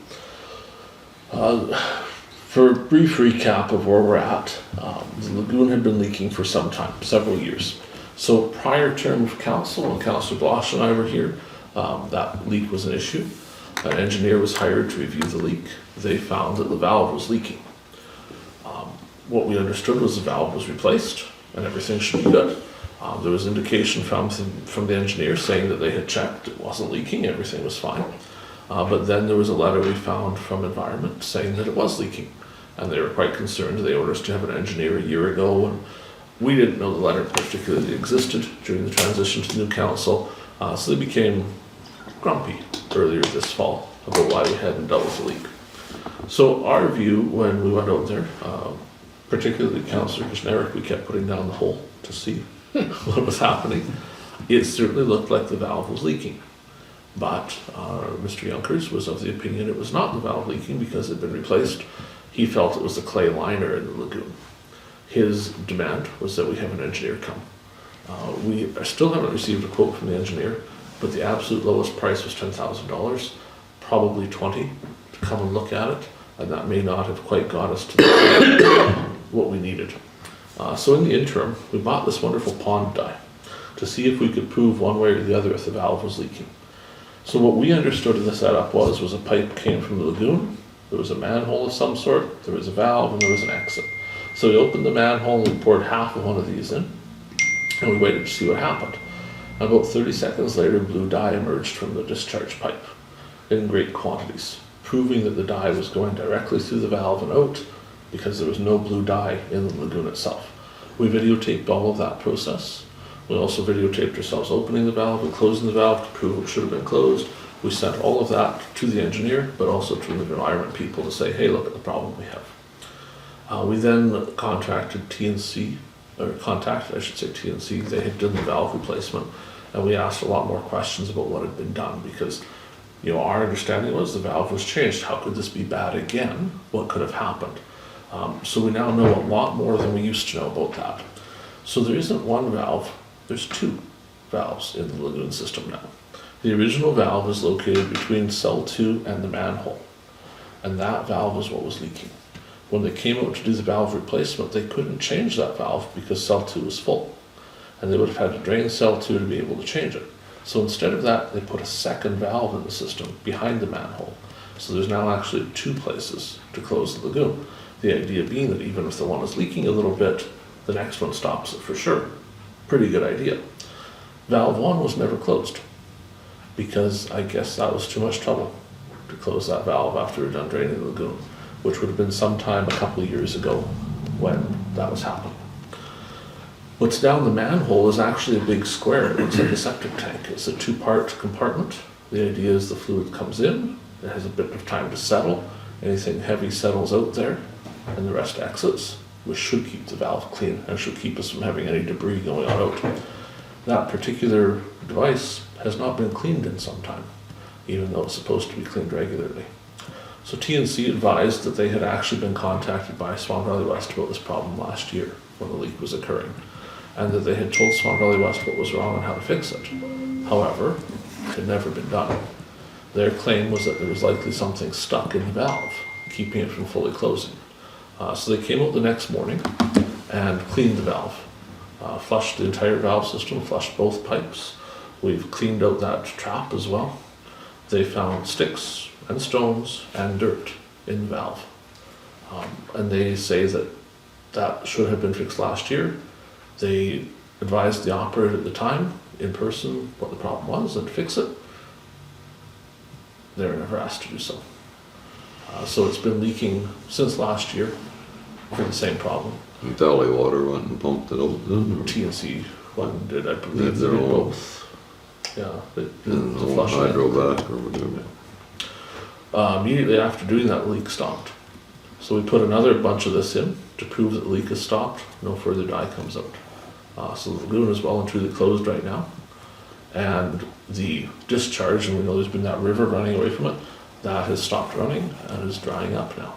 For a brief recap of where we're at, the lagoon had been leaking for some time, several years. So prior term of council, when Councillor Blosha and I were here, that leak was an issue. An engineer was hired to review the leak. They found that the valve was leaking. What we understood was the valve was replaced and everything should be good. There was indication from the engineer saying that they had checked, it wasn't leaking, everything was fine. But then there was a letter we found from Environment saying that it was leaking. And they were quite concerned. They ordered us to have an engineer a year ago, and we didn't know the letter particularly existed during the transition to the new council. So they became grumpy earlier this fall about why we hadn't dealt with the leak. So our view when we went out there, particularly Councillor Kushniryk, we kept putting down the hole to see what was happening. It certainly looked like the valve was leaking. But Mr. Yonkers was of the opinion it was not the valve leaking because it had been replaced. He felt it was the clay liner in the lagoon. His demand was that we have an engineer come. We still haven't received a quote from the engineer, but the absolute lowest price was $10,000, probably 20 to come and look at it, and that may not have quite got us to what we needed. So in the interim, we bought this wonderful pond dye to see if we could prove one way or the other if the valve was leaking. So what we understood in the setup was a pipe came from the lagoon, there was a manhole of some sort, there was a valve, and there was an exit. So we opened the manhole and we poured half of one of these in, and we waited to see what happened. And about 30 seconds later, blue dye emerged from the discharge pipe in great quantities, proving that the dye was going directly through the valve and out because there was no blue dye in the lagoon itself. We videotaped all of that process. We also videotaped ourselves opening the valve and closing the valve to prove it should have been closed. We sent all of that to the engineer, but also to the environment people to say, hey, look at the problem we have. We then contacted TNC, they had done the valve replacement, and we asked a lot more questions about what had been done because, our understanding was the valve was changed. How could this be bad again? What could have happened? So we now know a lot more than we used to know about that. So there isn't one valve, there's two valves in the lagoon system now. The original valve is located between cell 2 and the manhole, and that valve is what was leaking. When they came out to do the valve replacement, they couldn't change that valve because cell 2 was full, and they would have had to drain cell 2 to be able to change it. So instead of that, they put a second valve in the system behind the manhole. So there's now actually two places to close the lagoon. The idea being that even if the one is leaking a little bit, the next one stops it for sure. Pretty good idea. Valve 1 was never closed because I guess that was too much trouble to close that valve after we were done draining the lagoon, which would have been sometime a couple of years ago when that was happening. What's down the manhole is actually a big square. It looks like a septic tank. It's a 2-part compartment. The idea is the fluid comes in, it has a bit of time to settle, anything heavy settles out there, and the rest exits, which should keep the valve clean and should keep us from having any debris going on out. That particular device has not been cleaned in some time, even though it's supposed to be cleaned regularly. So TNC advised that they had actually been contacted by Swan Valley West about this problem last year when the leak was occurring, and that they had told Swan Valley West what was wrong and how to fix it. However, it had never been done. Their claim was that there was likely something stuck in the valve, keeping it from fully closing. So they came out the next morning and cleaned the valve, flushed the entire valve system, flushed both pipes. We've cleaned out that trap as well. They found sticks and stones and dirt in the valve. And they say that that should have been fixed last year. They advised the operator at the time, in person, what the problem was and fix it. They were never asked to do so. So it's been leaking since last year for the same problem.
And Valley Water went and pumped it out then, or?
TNC one did, I believe,
Did
they
their
did
own.
both. Yeah, they did
And
the
the
flush.
hydro back or whatever.
Immediately after doing that, the leak stopped. So we put another bunch of this in to prove that the leak has stopped, no further dye comes out. So the lagoon is well and truly closed right now. And the discharge, and we know there's been that river running away from it, that has stopped running and is drying up now.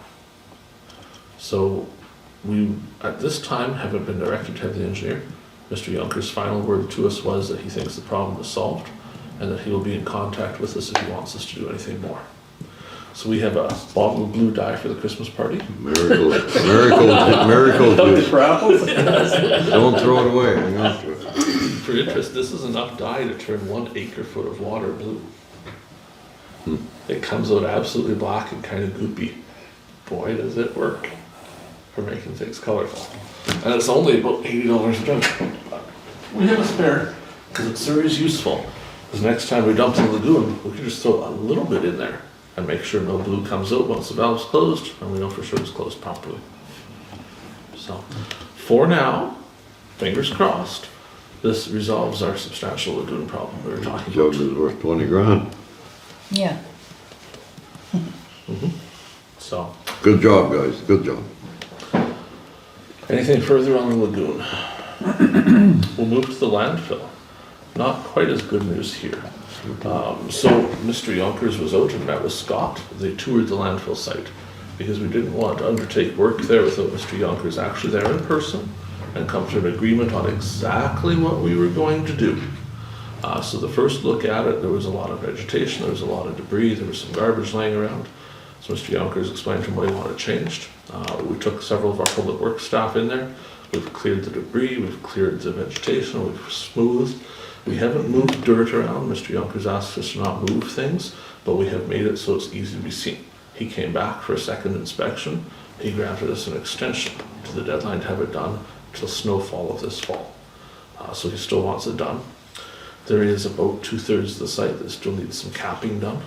So we, at this time, haven't been directed to have the engineer. Mr. Yonkers' final word to us was that he thinks the problem is solved and that he will be in contact with us if he wants us to do anything more. So we have a bottle of blue dye for the Christmas party.
Miracle juice. Don't throw it away, hang on to it.
For interest, this is enough dye to turn 1 acre-foot of water blue. It comes out absolutely black and kind of goopy. Boy, does it work for making things colorful. And it's only about $80 a drink. We have a spare, because it sure is useful. Because next time we dump the lagoon, we can just throw a little bit in there and make sure no blue comes out once the valve's closed, and we know for sure it's closed properly. So, for now, fingers crossed, this resolves our substantial lagoon problem we were talking
Jug
about.
is worth 20 grand.
Yeah.
So,
Good job, guys, good job.
Anything further on the lagoon? We'll move to the landfill. Not quite as good news here. So Mr. Yonkers was out and met with Scott. They toured the landfill site because we didn't want to undertake work there without Mr. Yonkers actually there in person and come to an agreement on exactly what we were going to do. So the first look at it, there was a lot of vegetation, there was a lot of debris, there was some garbage laying around. So Mr. Yonkers explained to him what he wanted changed. We took several of our public works staff in there. We've cleared the debris, we've cleared the vegetation, we've smoothed. We haven't moved dirt around. Mr. Yonkers asked us to not move things, but we have made it so it's easy to be seen. He came back for a second inspection. He granted us an extension to the deadline to have it done till snowfall of this fall. So he still wants it done. There is about 2/3 of the site that still needs some capping done.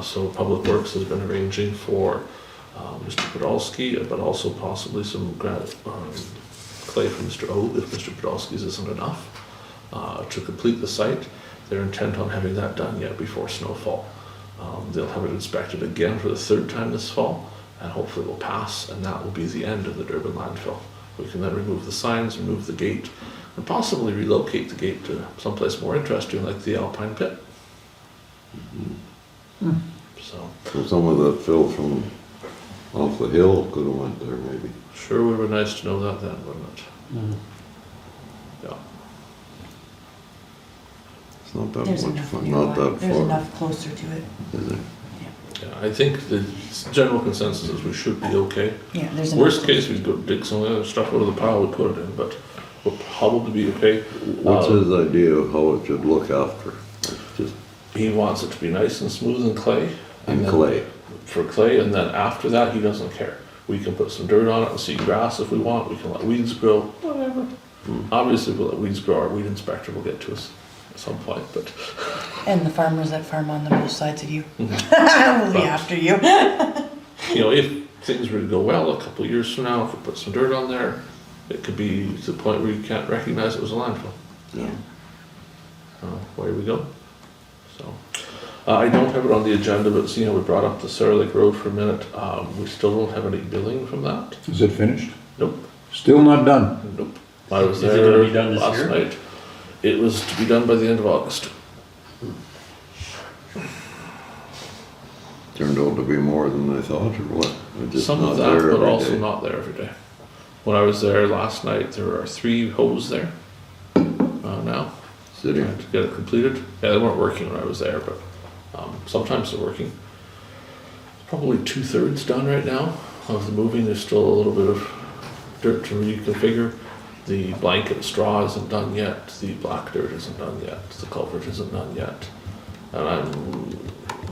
So Public Works has been arranging for Mr. Podolsky, but also possibly some clay from Mr. O if Mr. Podolsky's isn't enough, to complete the site. They're intent on having that done yet before snowfall. They'll have it inspected again for the 3rd time this fall, and hopefully will pass, and that will be the end of the Durbin landfill. We can then remove the signs, remove the gate, and possibly relocate the gate to someplace more interesting like the Alpine Pit. So
some of that fill from off the hill could have went there maybe.
sure would have been nice to know that then, wouldn't it? Yeah.
It's not that
There's
much
enough
fun,
nearby.
not that
There's
far.
enough closer to it.
Is it?
Yeah, I think the general consensus is we should be okay.
Yeah, there's enough.
Worst case, we'd go dig some of the other stuff out of the pile we put it in, but we'll probably be okay.
What's his idea of how it should look after? It's just
He wants it to be nice and smooth and clay.
in
then-
clay.
For clay, and then after that, he doesn't care. We can put some dirt on it and seed grass if we want, we can let weeds grow, whatever. Obviously, if we let weeds grow, our weed inspector will get to us at some point, but
And the farmers that farm on the both sides of you
Mhm.
will be after you.
you know, if things were to go well a couple of years from now, if we put some dirt on there, it could be to the point where you can't recognize it was a landfill.
Yeah.
Away we go. So, I don't have it on the agenda, but seeing how we brought up the Sarah Lake Road for a minute, we still don't have any billing from that.
Is it finished?
Nope,
Still not done?
nope. I was
Is it
there
gonna be done this
last
year?
night. It was to be done by the end of August.
Turned out to be more than I thought, or what? We're just
Some
not
of
there
that, but
every
also
day.
not there every day. When I was there last night, there are 3 hoses there now,
Sitting.
trying to get it completed. Yeah, they weren't working when I was there, but sometimes they're working. Probably 2/3 done right now of the moving. There's still a little bit of dirt to reconfigure. The blanket straw isn't done yet. The black dirt isn't done yet. The culvert isn't done yet. And I'm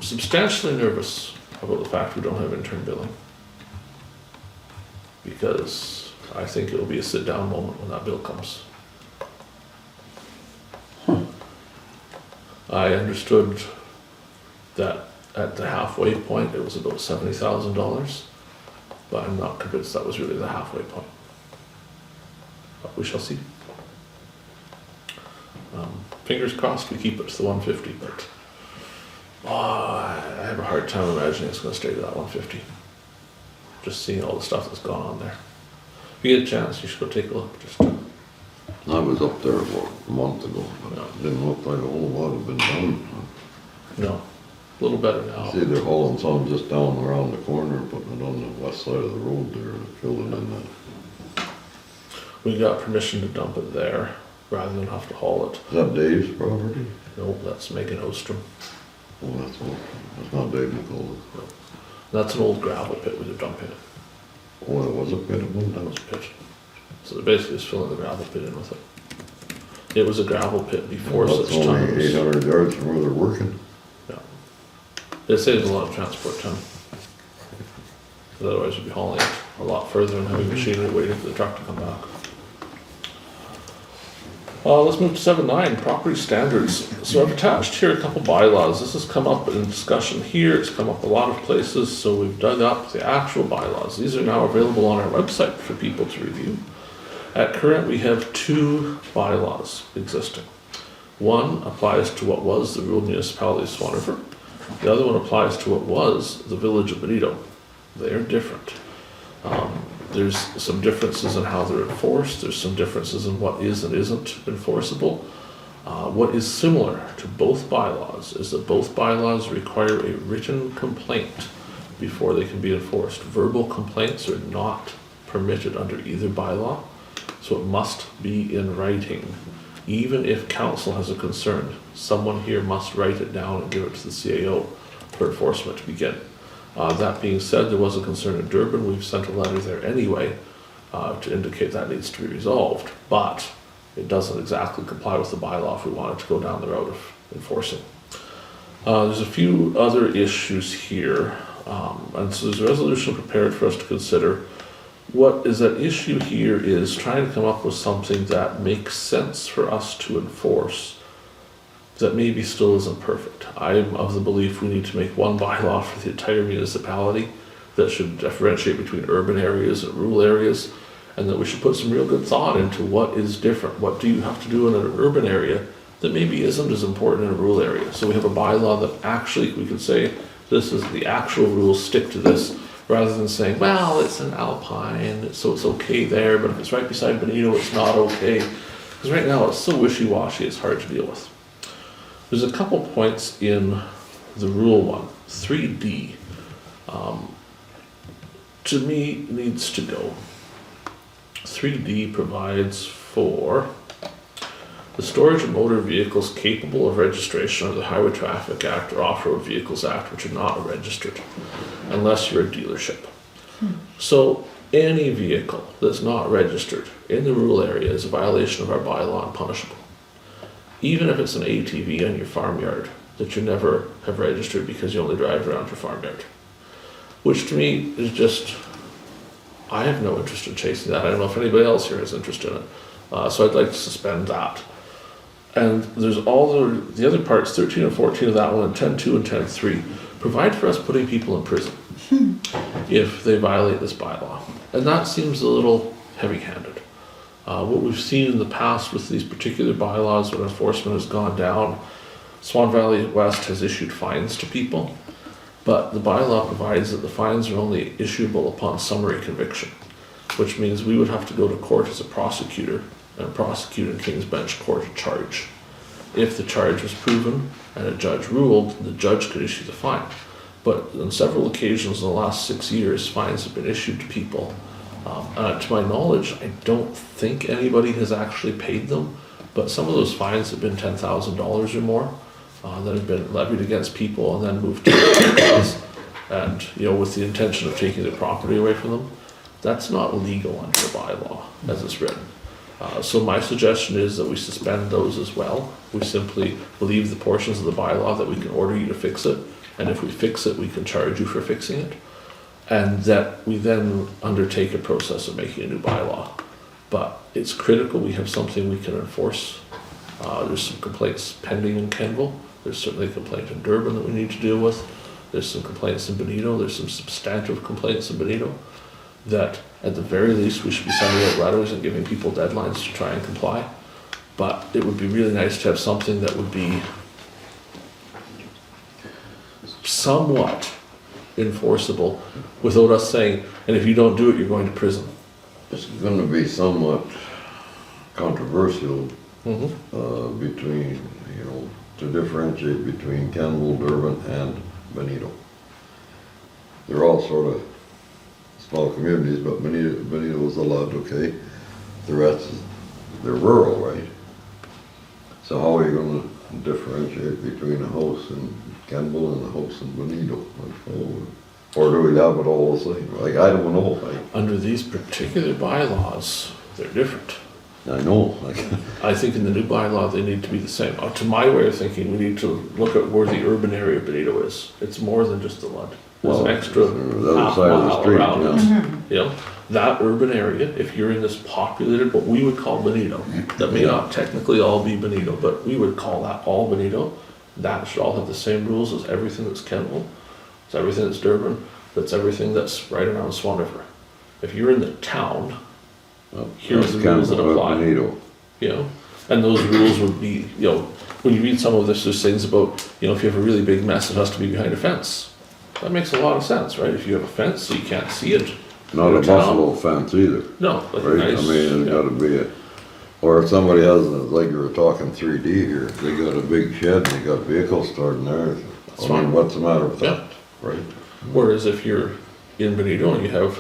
substantially nervous about the fact we don't have interim billing. Because I think it'll be a sit-down moment when that bill comes. I understood that at the halfway point, it was about $70,000, but I'm not convinced that was really the halfway point. But we shall see. Fingers crossed we keep it to the 150, but I have a hard time imagining it's going to stay to that 150. Just seeing all the stuff that's gone on there. If you get a chance, you should go take a look. Just
I was up there about a month ago, but it didn't look like a whole lot had been done.
no, a little better now.
See, they're hauling some just down around the corner, and putting it on the west side of the road there, and filling in that.
We got permission to dump it there rather than have to haul it.
Is that Dave's property?
Nope, that's Megan Ostrom.
Oh, that's not Dave Nicole.
That's an old gravel pit with a dump in it.
Oh, it was a bit of one.
That was a pit. So they're basically just filling the gravel pit in with it. It was a gravel pit before
That's
such
only
times.
800 yards from where they're working.
Yeah. It saves a lot of transport time. But otherwise you'd be hauling it a lot further and having machinery waiting for the truck to come back. Let's move to 7.9, property standards. So I've attached here a couple bylaws. This has come up in discussion here. It's come up a lot of places, so we've dug up the actual bylaws. These are now available on our website for people to review. At current, we have 2 bylaws existing. One applies to what was the rural municipality of Swan River. The other one applies to what was the village of Benito. They are different. There's some differences in how they're enforced, there's some differences in what is and isn't enforceable. What is similar to both bylaws is that both bylaws require a written complaint before they can be enforced. Verbal complaints are not permitted under either bylaw, so it must be in writing. Even if council has a concern, someone here must write it down and give it to the CAO for enforcement to begin. That being said, there was a concern in Durban. We've sent a letter there anyway to indicate that needs to be resolved, but it doesn't exactly comply with the bylaw if we wanted to go down the road of enforcing. There's a few other issues here, and so there's a resolution prepared for us to consider. What is at issue here is trying to come up with something that makes sense for us to enforce that maybe still isn't perfect. I'm of the belief we need to make one bylaw for the entire municipality that should differentiate between urban areas and rural areas, and that we should put some real good thought into what is different. What do you have to do in an urban area that maybe isn't as important in a rural area? So we have a bylaw that actually we can say, this is the actual rules, stick to this, rather than saying, well, it's an alpine, so it's okay there, but if it's right beside Benito, it's not okay. Because right now it's so wishy-washy, it's hard to deal with. There's a couple points in the rule one, 3D, to me needs to go. 3D provides for the storage of motor vehicles capable of registration under the Highway Traffic Act or Off-Road Vehicles Act, which are not registered, unless you're a dealership. So any vehicle that's not registered in the rural area is a violation of our bylaw and punishable. Even if it's an ATV on your farmyard that you never have registered because you only drive around your farmyard. Which to me is just, I have no interest in chasing that. I don't know if anybody else here has interest in it. So I'd like to suspend that. And there's all the other parts, 13 and 14 of that one, and 10.2 and 10.3, provide for us putting people in prison if they violate this bylaw. And that seems a little heavy-handed. What we've seen in the past with these particular bylaws when enforcement has gone down, Swan Valley West has issued fines to people, but the bylaw provides that the fines are only issuable upon summary conviction, which means we would have to go to court as a prosecutor and prosecute in King's Bench Court a charge. If the charge was proven and a judge ruled, the judge could issue the fine. But on several occasions in the last 6 years, fines have been issued to people. To my knowledge, I don't think anybody has actually paid them, but some of those fines have been $10,000 or more that have been levied against people and then moved to the and with the intention of taking their property away from them. That's not legal under the bylaw as it's written. So my suggestion is that we suspend those as well. We simply leave the portions of the bylaw that we can order you to fix it, and if we fix it, we can charge you for fixing it. And that we then undertake a process of making a new bylaw. But it's critical we have something we can enforce. There's some complaints pending in Kenville. There's certainly a complaint in Durban that we need to deal with. There's some complaints in Benito. There's some substantive complaints in Benito that at the very least we should be sending out letters and giving people deadlines to try and comply. But it would be really nice to have something that would be somewhat enforceable without us saying, and if you don't do it, you're going to prison.
It's gonna be somewhat controversial between, to differentiate between Kenville, Durban, and Benito. They're all sort of small communities, but Benito's a lot, okay? The rest, they're rural, right? So how are you gonna differentiate between a house in Kenville and a house in Benito? Or do we have it all the same? I don't know.
Under these particular bylaws, they're different.
I know.
I think in the new bylaw, they need to be the same. To my way of thinking, we need to look at where the urban area of Benito is. It's more than just the Lund. There's an extra
the other
half
side of the
mile
street,
around it. That urban area, if you're in this populated, what we would call Benito, that may not technically all be Benito, but we would call that all Benito, that should all have the same rules as everything that's Kenville, it's everything that's Durban, that's everything that's right around Swan River. If you're in the town, here's the rules that apply.
Benito.
And those rules would be, when you read some of this, there's things about, if you have a really big mess, it has to be behind a fence. That makes a lot of sense, right? If you have a fence so you can't see it,
Not a
Your town.
buffalo fence either,
No, like a
right? I
nice.
mean, it's
yeah.
gotta be or if somebody has, like you were talking 3D here, they got a big shed, and they got vehicles stored in there.
That's
I
fine.
mean, what's the matter with
Yeah.
that, right?
Whereas if you're in Benito and you have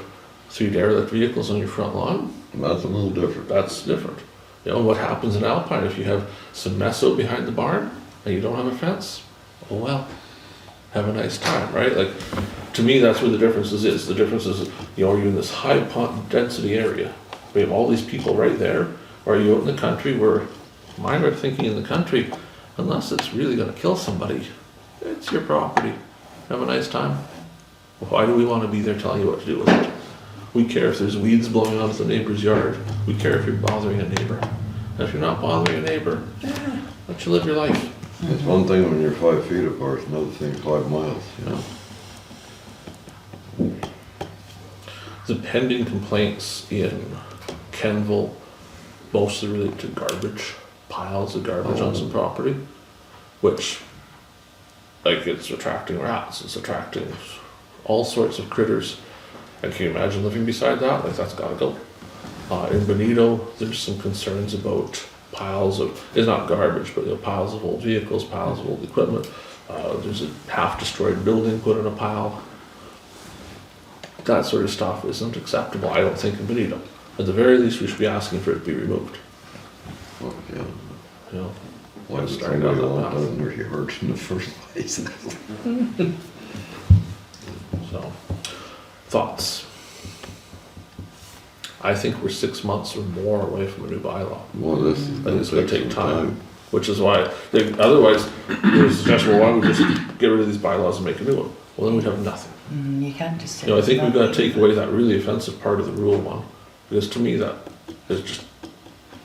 3 derelict vehicles on your front lawn,
And that's a little different.
that's different. You know, what happens in Alpine if you have some mess out behind the barn and you don't have a fence? Oh well, have a nice time, right? Like, to me, that's where the difference is. The difference is, you know, are you in this high density area? We have all these people right there, or are you out in the country where, mine are thinking in the country, unless it's really gonna kill somebody, it's your property. Have a nice time. Why do we wanna be there telling you what to do with it? We care if there's weeds blowing onto the neighbor's yard. We care if you're bothering a neighbor. And if you're not bothering a neighbor, let you live your life,
It's one thing when you're 5 feet apart, it's another thing 5 miles,
you know? The pending complaints in Kenville mostly relate to garbage, piles of garbage on some property, which, like, it's attracting rats, it's attracting all sorts of critters. And can you imagine living beside that? Like, that's gotta go. In Benito, there's some concerns about piles of, it's not garbage, but, you know, piles of old vehicles, piles of old equipment. There's a half-destroyed building put in a pile. That sort of stuff isn't acceptable, I don't think, in Benito. At the very least, we should be asking for it to be removed,
well, yeah.
you know?
Why would
Starting
somebody
down that
want that
path.
in their yards in the first place?
So, thoughts? I think we're 6 months or more away from a new bylaw.
Well, this is
I think
gonna
it's gonna
take
take
some
time,
time.
which is why, otherwise, there's a suggestion, well, why don't we just get rid of these bylaws and make a new one? Well, then we'd have nothing.
You can't just say.
You know, I think we've gotta
no.
take away that really offensive part of the rule one, because to me, that is just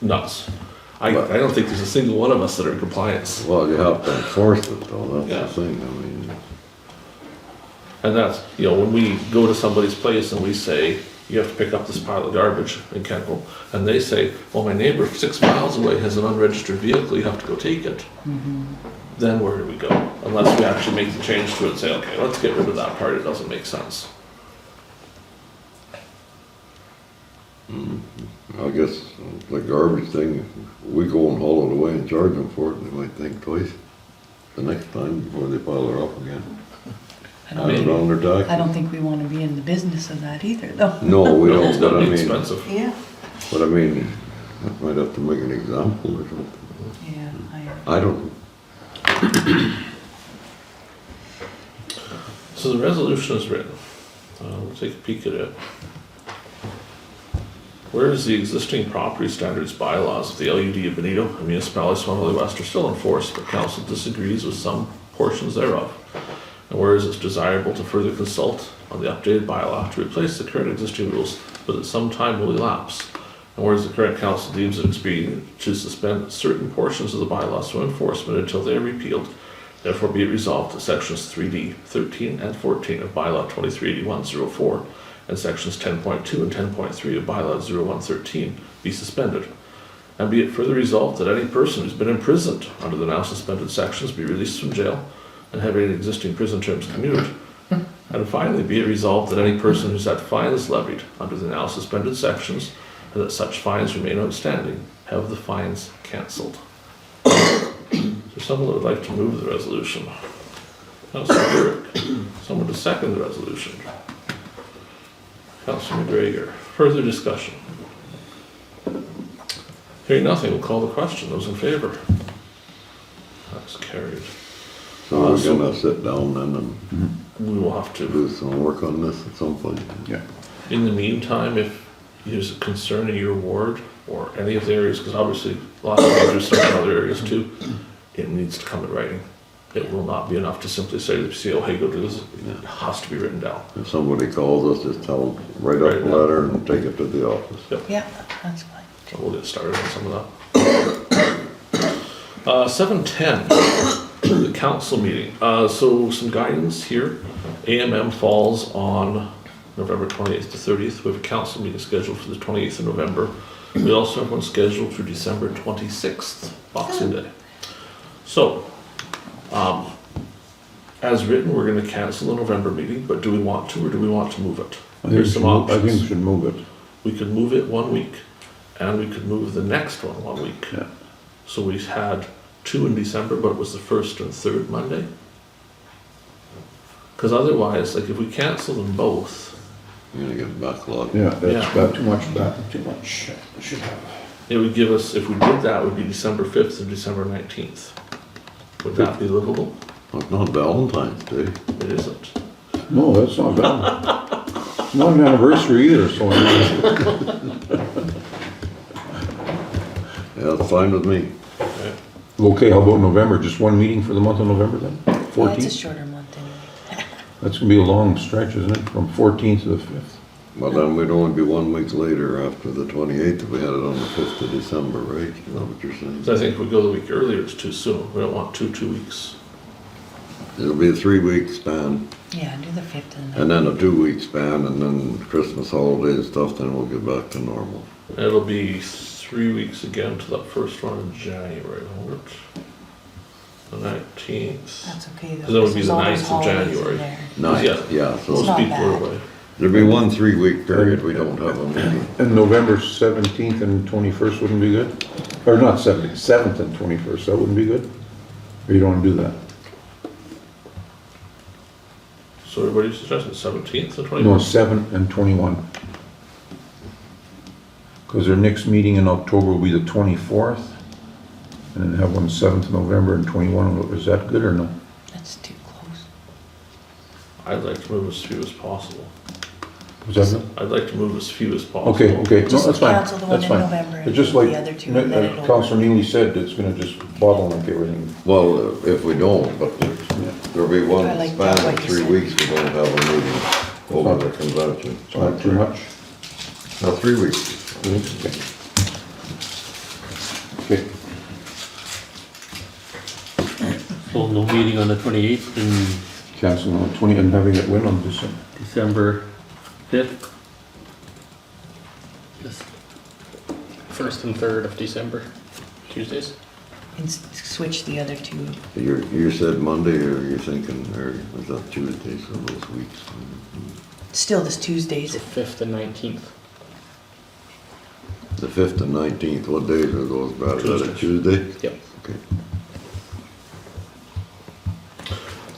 nuts. I don't think there's a single one of us that are in compliance.
Well, you have to enforce it though,
Yeah.
that's the thing, I mean,
And that's, you know, when we go to somebody's place and we say, you have to pick up this pile of garbage in Kenville, and they say, well, my neighbor 6 miles away has an unregistered vehicle, you have to go take it. Then where do we go? Unless we actually make the change to it and say, okay, let's get rid of that part, it doesn't make sense.
I guess the garbage thing, if we go and haul it away and charge them for it, they might think twice the next time before they pile it up again.
I
Add it
don't,
on their tax.
I don't think we wanna be in the business of that either, though.
No, we
It's
don't, but
gonna
I
be
mean,
expensive.
Yeah.
but I mean, I might have to make an example or something.
Yeah,
I don't,
So the resolution is written. We'll take a peek at it. Whereas the existing property standards bylaws of the LUD of Benito and Municipality of Swan West are still enforced, but council disagrees with some portions thereof. And whereas it's desirable to further consult on the updated bylaw to replace the current existing rules, but that some time will elapse. And whereas the current council deems it expedient to suspend certain portions of the bylaws from enforcement until they are repealed, therefore be it resolved that sections 3D, 13, and 14 of bylaw 238104 and sections 10.2 and 10.3 of bylaw 0113 be suspended. And be it further resolved that any person who's been imprisoned under the now suspended sections be released from jail and have any existing prison terms commuted. And finally, be it resolved that any person who's had fines levied under the now suspended sections and that such fines remain outstanding, have the fines cancelled. Is there someone that would like to move the resolution? Councillor Burick. Someone to second the resolution? Councillor McGregor. Further discussion? Hearing nothing, we'll call the question. Those in favour? That's carried.
so we're gonna sit down then and
We will have to.
do some work on this at some point.
Yeah.
In the meantime, if there's a concern in your ward or any of the areas, because obviously lots of things are stuff in other areas too, it needs to come in writing. It will not be enough to simply say to the CO, hey, go do this. It has to be written down.
If somebody calls us, just tell them, write
Write
up
it
a
down.
letter and take it to the office.
yeah, that's fine.
So we'll get started on some of that. 7:10, the council meeting. So some guidance here. AMM falls on November 28th to 30th. We have a council meeting scheduled for the 28th of November. We also have one scheduled for December 26th, Boxing Day. So, As written, we're gonna cancel the November meeting, but do we want to, or do we want to move it?
I think
Here's some
I think we
options.
should move it.
We could move it 1 week, and we could move the next one 1 week.
Yeah.
So we had 2 in December, but it was the first and third Monday. Because otherwise, like if we cancel them both,
You're gonna get backlogged.
Yeah, that's
Yeah.
got too much back, too much. Should have.
it would give us, if we did that, it would be December 5th and December 19th. Would that be livable?
Well, it's not Valentine's Day.
It isn't.
No, that's not bad. It's not an anniversary either, so.
Yeah, that's fine with me.
Okay.
Okay, how about November? Just one meeting for the month of November then?
Yeah, it's a
14th?
shorter month anyway.
That's gonna be a long stretch, isn't it? From 14th to the 5th.
Well, then we'd only be 1 week later after the 28th if we had it on the 5th of December, right? Is that what you're saying?
So I think if we go the week earlier, it's too soon. We don't want 2 weeks.
It'll be a 3-week span,
Yeah, do the 5th
and then a 2-week span, and then Christmas holidays and stuff, then we'll get back to normal.
And it'll be 3 weeks again to that first one in January, won't it? The 19th.
That's okay though.
So that would be
because
the
all those
9th of
holidays in
January.
there.
Nice,
Yeah.
yeah, so
Most
not
people are
bad.
away.
there'll be 1 3-week period we don't have a meeting.
And November 17th and 21st wouldn't be good? Or not 17th, 7th and 21st, that wouldn't be good? Or you don't wanna do that?
So everybody's suggesting 17th and 21st?
No, 7 and 21. Because their next meeting in October will be the 24th, and then have one 7th of November and 21, is that good or no?
That's too close.
I'd like to move as few as possible.
Is that good?
I'd like to move as few as possible.
Okay, okay, no,
Just
that's fine,
cancel the one
that's
in
fine.
November and
It's just
the
like,
other two and then it'll-
Councillor Neely said, it's gonna just bottleneck everything.
Well, if we don't, but there'll be one
I like
span
that,
of
what you
3
said.
weeks we don't have a meeting over the convention.
It's not too much.
No, 3 weeks.
Okay,
So no meeting on the 28th and
cancel on 20 and having it win on December.
December 5th.
Yes. 1st and 3rd of December, Tuesdays.
And switch the other two.
You said Monday, or you're thinking, or was that Tuesday, so those weeks?
Still this Tuesdays.
The 5th and 19th.
The 5th and 19th, what days are those, Brad? Is that a Tuesday?
Yep.
Okay.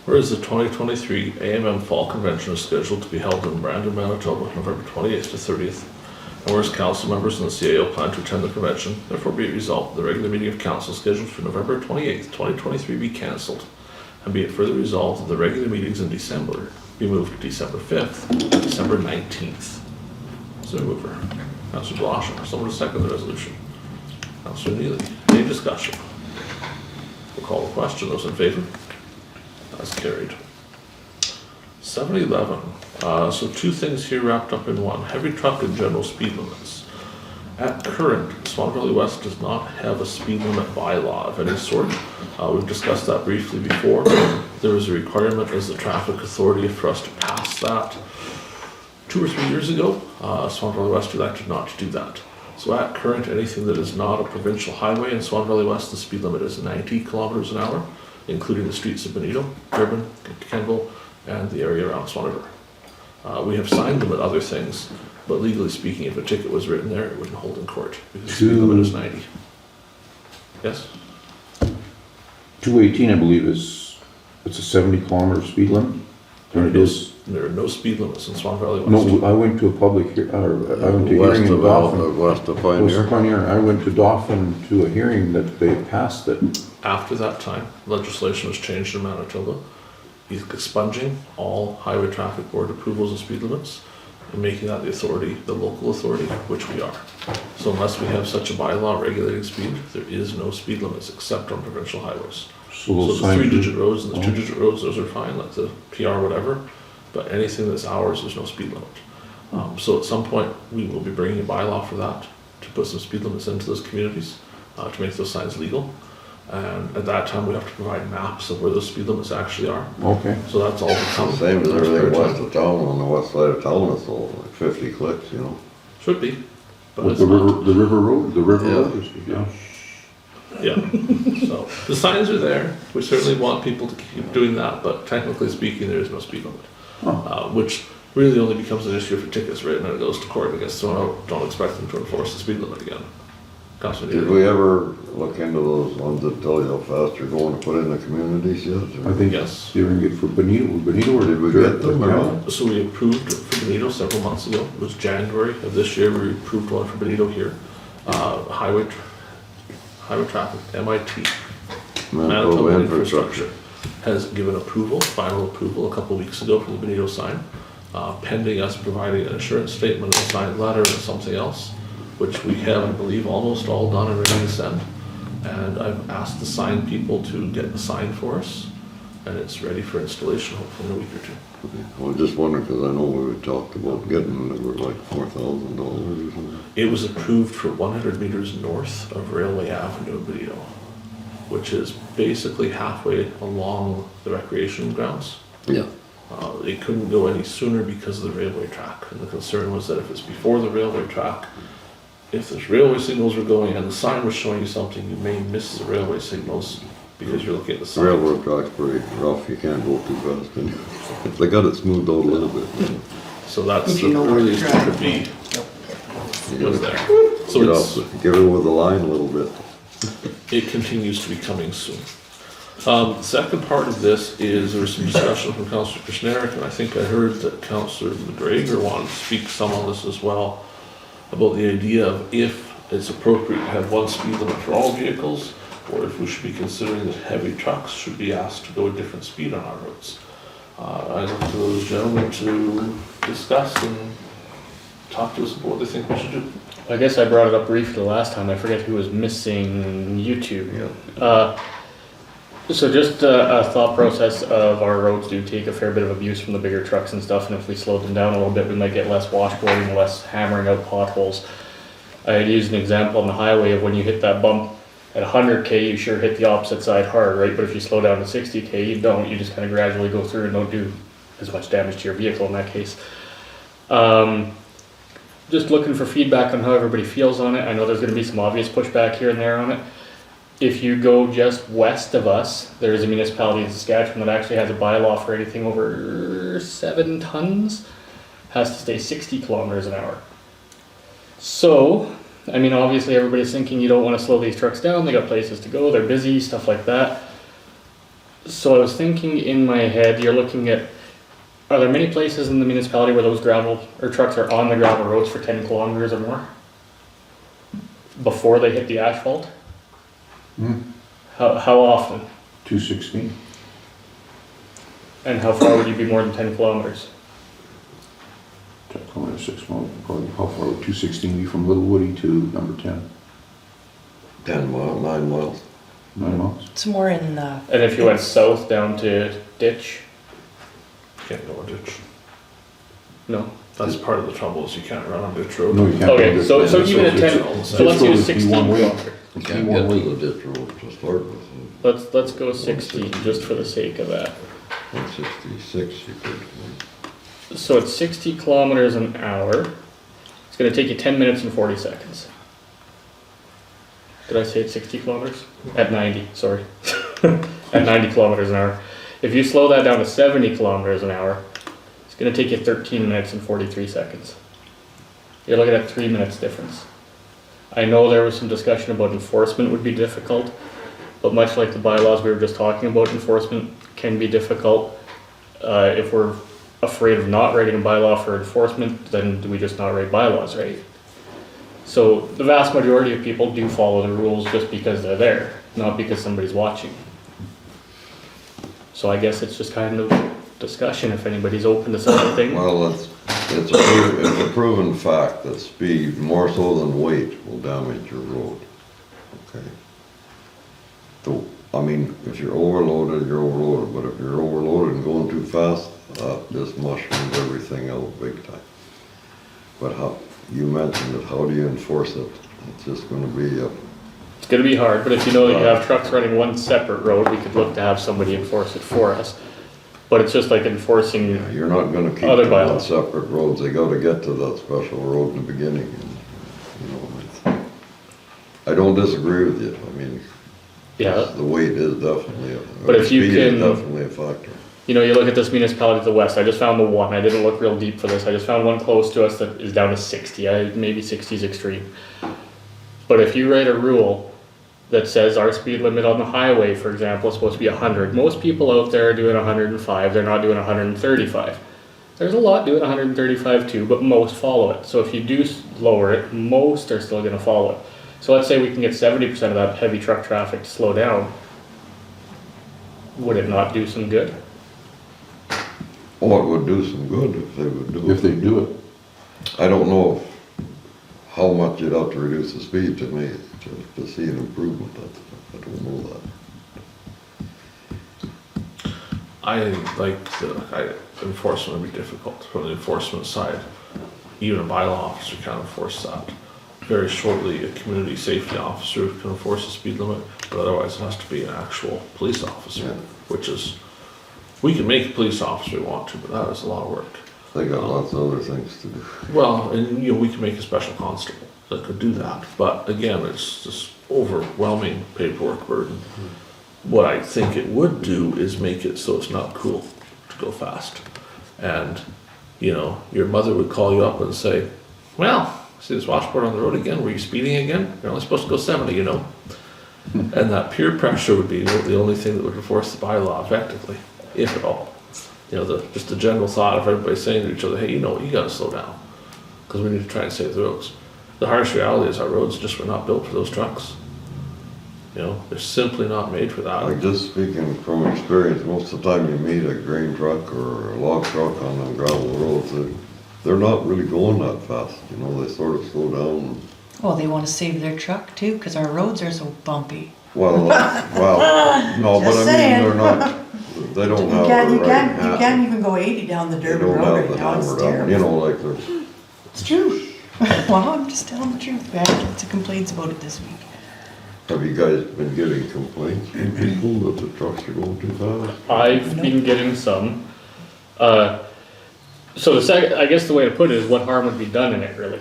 Whereas the 2023 AMM Fall Convention is scheduled to be held in Brandon, Manitoba, November 28th to 30th. And whereas council members and the CAO plan to attend the convention, therefore be it resolved, the regular meeting of council scheduled for November 28th, 2023 be cancelled. And be it further resolved that the regular meetings in December be moved to December 5th, and December 19th. So mover. Councillor Blosha, someone to second the resolution. Councillor Neely, any discussion? We'll call the question. Those in favor? That's carried. 711. So 2 things here wrapped up in one. Heavy truck and general speed limits. At current, Swan Valley West does not have a speed limit bylaw of any sort. We've discussed that briefly before. There is a requirement as the traffic authority for us to pass that 2 or 3 years ago. Swan Valley West elected not to do that. So at current, anything that is not a provincial highway in Swan Valley West, the speed limit is 90 kilometers an hour, including the streets of Benito, Durban, Kenville, and the area around Swan River. We have signed them at other things, but legally speaking, if a ticket was written there, it wouldn't hold in court, because the speed limit is 90. Yes?
218, I believe, it's a 70-kilometer speed limit. And it is,
There are no speed limits in Swan Valley West.
no, I went to a public, I went to a
West
hearing in
of
Dauphin.
West of
West of
Pioneer.
Pioneer. I went to Dauphin to a hearing that they passed it.
After that time, legislation was changed in Manitoba, expunging all highway traffic board approvals of speed limits and making that the authority, the local authority, which we are. So unless we have such a bylaw regulating speed, there is no speed limits except on provincial highways.
So
So
those
the
signs.
3-digit roads and the
Oh.
2-digit roads, those are fine, like the PR whatever, but anything that's ours, there's no speed limit. So at some point, we will be bringing a bylaw for that, to put some speed limits into those communities, to make those signs legal. And at that time, we have to provide maps of where those speed limits actually are.
Okay.
So that's all to come.
Same as everything west of town, on the west side of town, it's all like 50 clicks, you know?
Should be, but
With
it's
the
not.
river road, the river
Yeah.
road is, yeah.
Yeah, so, The signs are there. We certainly want people to keep doing that, but technically speaking, there is no speed limit. Which really only becomes an issue for tickets, right? And then it goes to court and gets thrown out. Don't expect them to enforce the speed limit again. Councillor
Did
Neely?
we ever look into those ones that tell you how fast you're going to put in the communities yet?
I think
Yes.
they were gonna get for Benito or
Did we get them or not?
So we approved it for Benito several months ago. It was January of this year. We approved one for Benito here. Highway traffic, MIT, Manitoba Infrastructure, has given approval, final approval, a couple weeks ago for the Benito sign, pending us providing an insurance statement, a signed letter, and something else, which we have, I believe, almost all done and ready to send. And I've asked the sign people to get the sign for us, and it's ready for installation hopefully in a week or two.
I was just wondering, because I know we talked about getting, they were like $4,000 or something.
It was approved for 100 meters north of Railway Avenue in Benito, which is basically halfway along the recreation grounds.
Yeah.
It couldn't go any sooner because of the railway track, and the concern was that if it's before the railway track, if the railway signals were going and the sign was showing you something, you may miss the railway signals because you're looking at the sign.
Railroad track's pretty rough, you can't go too fast. And they got it smoothed out a little bit.
So that's
If you
the
know where to
earliest it
drive.
could be,
You
was
gotta
there.
get
So
off, get in with the line a little bit.
it continues to be coming soon. Second part of this is there was some discussion from Councillor Kushniryk, and I think I heard that Councillor McGregor wanted to speak some on this as well, about the idea of if it's appropriate to have one speed limit for all vehicles, or if we should be considering that heavy trucks should be asked to go a different speed on our roads. I look to those gentlemen to discuss and talk to us about what they think we should do.
I guess I brought it up briefly the last time, I forget who was missing YouTube. So just a thought process of our roads do take a fair bit of abuse from the bigger trucks and stuff, and if we slowed them down a little bit, we might get less washboarding, less hammering out potholes. I had used an example on the highway of when you hit that bump at 100K, you sure hit the opposite side hard, right? But if you slow down to 60K, you don't, you just kind of gradually go through and don't do as much damage to your vehicle in that case. Just looking for feedback on how everybody feels on it. I know there's going to be some obvious pushback here and there on it. If you go just west of us, there's a municipality in Saskatchewan that actually has a bylaw for anything over 7 tons has to stay 60 kilometers an hour. So, I mean, obviously everybody's thinking you don't want to slow these trucks down, they got places to go, they're busy, stuff like that. So I was thinking in my head, you're looking at, are there many places in the municipality where those gravel, or trucks are on the gravel roads for 10 kilometers or more? Before they hit the asphalt? How often?
216.
And how far would you be more than 10 kilometers?
10 kilometers, 6 miles, probably how far would 216 be from Little Woody to number 10?
10 miles, 9 miles.
9 miles?
It's more in the,
And if you went south down to Ditch?
Can't go a ditch.
No?
That's part of the trouble is you can't run on ditch road.
No, you can't.
Okay, so even at 10, so let's
road
use
would be
16
one way.
kilometers.
You can't get to the ditch road to start with.
Let's go 16 just for the sake of that.
166 you could.
So it's 60 kilometers an hour. It's gonna take you 10 minutes and 40 seconds. Did I say it's 60 kilometers? At 90, sorry. At 90 kilometers an hour. If you slow that down to 70 kilometers an hour, it's gonna take you 13 minutes and 43 seconds. You're looking at 3 minutes difference. I know there was some discussion about enforcement would be difficult, but much like the bylaws we were just talking about, enforcement can be difficult. If we're afraid of not writing a bylaw for enforcement, then do we just not write bylaws, right? So the vast majority of people do follow the rules just because they're there, not because somebody's watching. So I guess it's just kind of discussion if anybody's open to such a thing.
Well, it's a proven fact that speed, more so than weight, will damage your road. Okay. I mean, if you're overloaded, you're overloaded, but if you're overloaded and going too fast, this mushrooms everything out big time. But how, you mentioned it, how do you enforce it? It's just gonna be
It's gonna be hard, but if you know that you have trucks running one separate road, we could look to have somebody enforce it for us. But it's just like enforcing,
you're not gonna keep
Other
them on
bylaws.
separate roads, they gotta get to that special road in the beginning. And, you know, I don't disagree with you, I mean,
Yeah.
The weight is definitely,
But if you
speed is
can-
definitely a factor.
You know, you look at this municipality to the west, I just found the one, I didn't look real deep for this, I just found one close to us that is down to 60, maybe 60 is extreme. But if you write a rule that says our speed limit on the highway, for example, is supposed to be 100, most people out there are doing 105, they're not doing 135. There's a lot doing 135 too, but most follow it. So if you do lower it, most are still gonna follow it. So let's say we can get 70% of that heavy truck traffic to slow down. Would it not do some good?
Oh, it would do some good if they would do it.
If they do it.
I don't know how much you'd have to reduce the speed to make, to see an improvement. I don't know that.
I like enforcement would be difficult from the enforcement side. Even a bylaw officer can't enforce that. Very shortly, a community safety officer can enforce the speed limit, but otherwise it has to be an actual police officer, which is, we can make a police officer we want to, but that is a lot of work.
They got lots of other things to do.
Well, and you know, we can make a special constable that could do that, but again, it's just overwhelming paperwork burden. What I think it would do is make it so it's not cool to go fast. And, you know, your mother would call you up and say, well, see this washboard on the road again, were you speeding again? You're only supposed to go 70, you know. And that peer pressure would be the only thing that would enforce the bylaw effectively, if at all. You know, just the general thought of everybody saying to each other, hey, you know what, you gotta slow down, because we need to try and save the roads. The harsh reality is our roads just were not built for those trucks. You know, they're simply not made for that.
Like just speaking from experience, most of the time you meet a grain truck or a log truck on them gravel roads, they're not really going that fast, you know, they sort of slow down.
Well, they want to save their truck too, because our roads are so bumpy.
Well, no, but
Just
I mean,
saying.
they're not, they don't have the right
You can't even go 80 down the
They
Durban
don't
Road
have
right
the
now, it's
hammer down, you
terrible.
know, like there's,
It's true. Well, I'm just telling the truth. We had lots of complaints about it this week.
have you guys been getting complaints from people that the trucks are going too fast?
I've been getting some. So I guess the way to put it is what harm would be done in it really?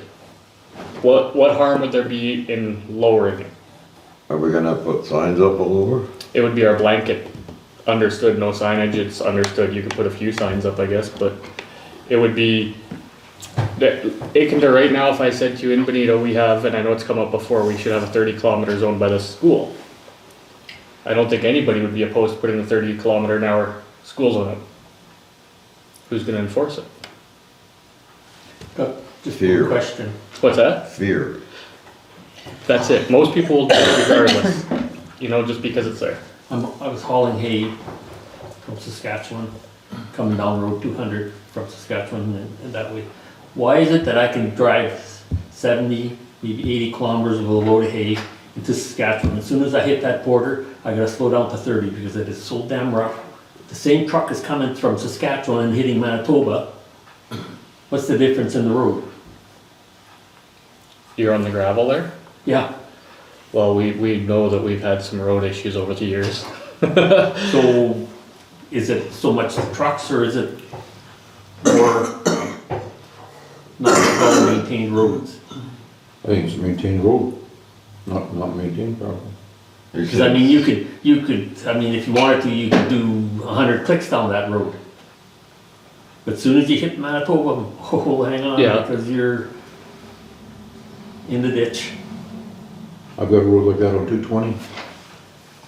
What harm would there be in lowering it?
Are we gonna put signs up all over?
It would be our blanket, understood, no signage, it's understood, you could put a few signs up, I guess, but it would be, Aikenton right now, if I said to you in Benito, we have, and I know it's come up before, we should have a 30-kilometer zone by the school. I don't think anybody would be opposed to putting a 30-kilometer-an-hour school zone up. Who's gonna enforce it?
Just
Fear.
one question.
What's that?
Fear.
That's it, most people will do it regardless, you know, just because it's there.
I was hauling hay from Saskatchewan, coming down Road 200 from Saskatchewan and that way. Why is it that I can drive 70, maybe 80 kilometers with a load of hay into Saskatchewan? As soon as I hit that border, I gotta slow down to 30 because it is so damn rough. The same truck is coming from Saskatchewan and hitting Manitoba. What's the difference in the road?
You're on the gravel there?
Yeah,
Well, we know that we've had some road issues over the years.
so is it so much the trucks or is it more not well-maintained roads?
I think it's a maintained road, not maintained properly.
Because I mean, you could, I mean, if you wanted to, you could do 100 clicks down that road. But as soon as you hit Manitoba, oh, hang on,
Yeah.
because you're in the ditch.
I've got a road like that on 220,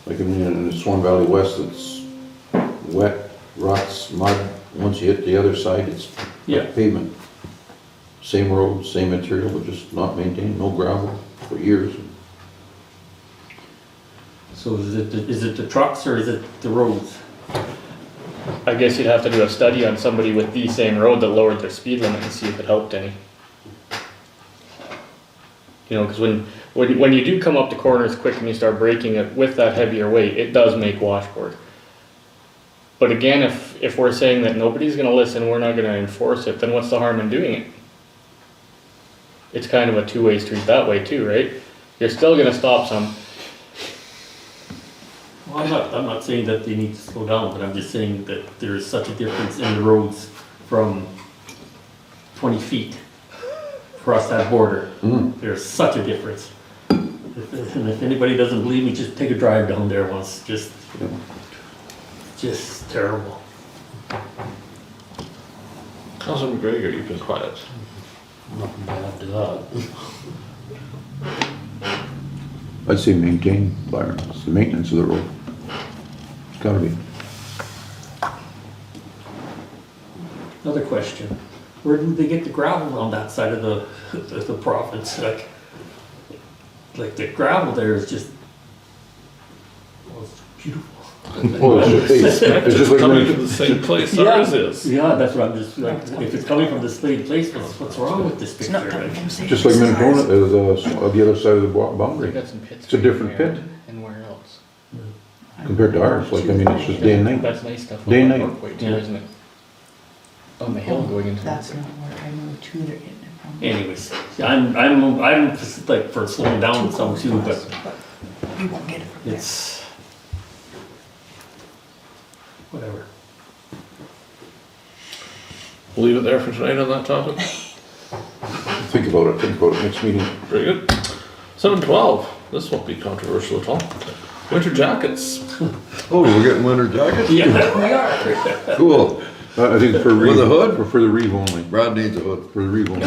like in the Swan Valley West, it's wet, ruts, mud. Once you hit the other side, it's
Yeah.
pavement. Same road, same material, but just not maintained, no gravel for years.
So is it the trucks or is it the roads?
I guess you'd have to do a study on somebody with the same road that lowered their speed limit and see if it helped any. You know, because when you do come up the corners quick and you start braking it with that heavier weight, it does make washboard. But again, if we're saying that nobody's gonna listen, we're not gonna enforce it, then what's the harm in doing it? It's kind of a two-way street that way too, right? You're still gonna stop some.
Well, I'm not saying that they need to slow down, but I'm just saying that there is such a difference in the roads from 20 feet across that border. There's such a difference. And if anybody doesn't believe me, just take a drive down there once, just terrible.
Councillor McGregor, you've been quiet.
Nothing bad to that.
I'd say maintain, Byron, it's the maintenance of the road. It's gotta be.
Another question, where do they get the gravel on that side of the province? Like the gravel there is just, well, it's beautiful.
Well, it's just like
Coming
when-
from the same place ours is.
Yeah, that's what I'm just like, if it's coming from the same place, what's wrong with this
It's not
picture?
coming from St.
just like
Louis.
Manitoba, the other side of the
They
boundary,
got some pits.
It's a different
there
pit.
And where else?
compared to ours, like, I mean, it's just day and night.
That's nice stuff.
Day and
on
night.
Parkway too,
Yeah.
isn't it? On the hill going into.
That's not where I know too they're getting it from.
Anyways, I'm like for slowing down some too, but
We won't get it from there.
it's whatever.
We'll leave it there for tonight on that topic.
Think about it, next meeting.
Very good. 7:12, this won't be controversial at all. Winter jackets.
Oh, we're getting winter jackets?
Yeah, we are.
Cool.
I think for Reeve.
With a hood?
For the Reeve only,
Brad needs a hood.
for the Reeve only.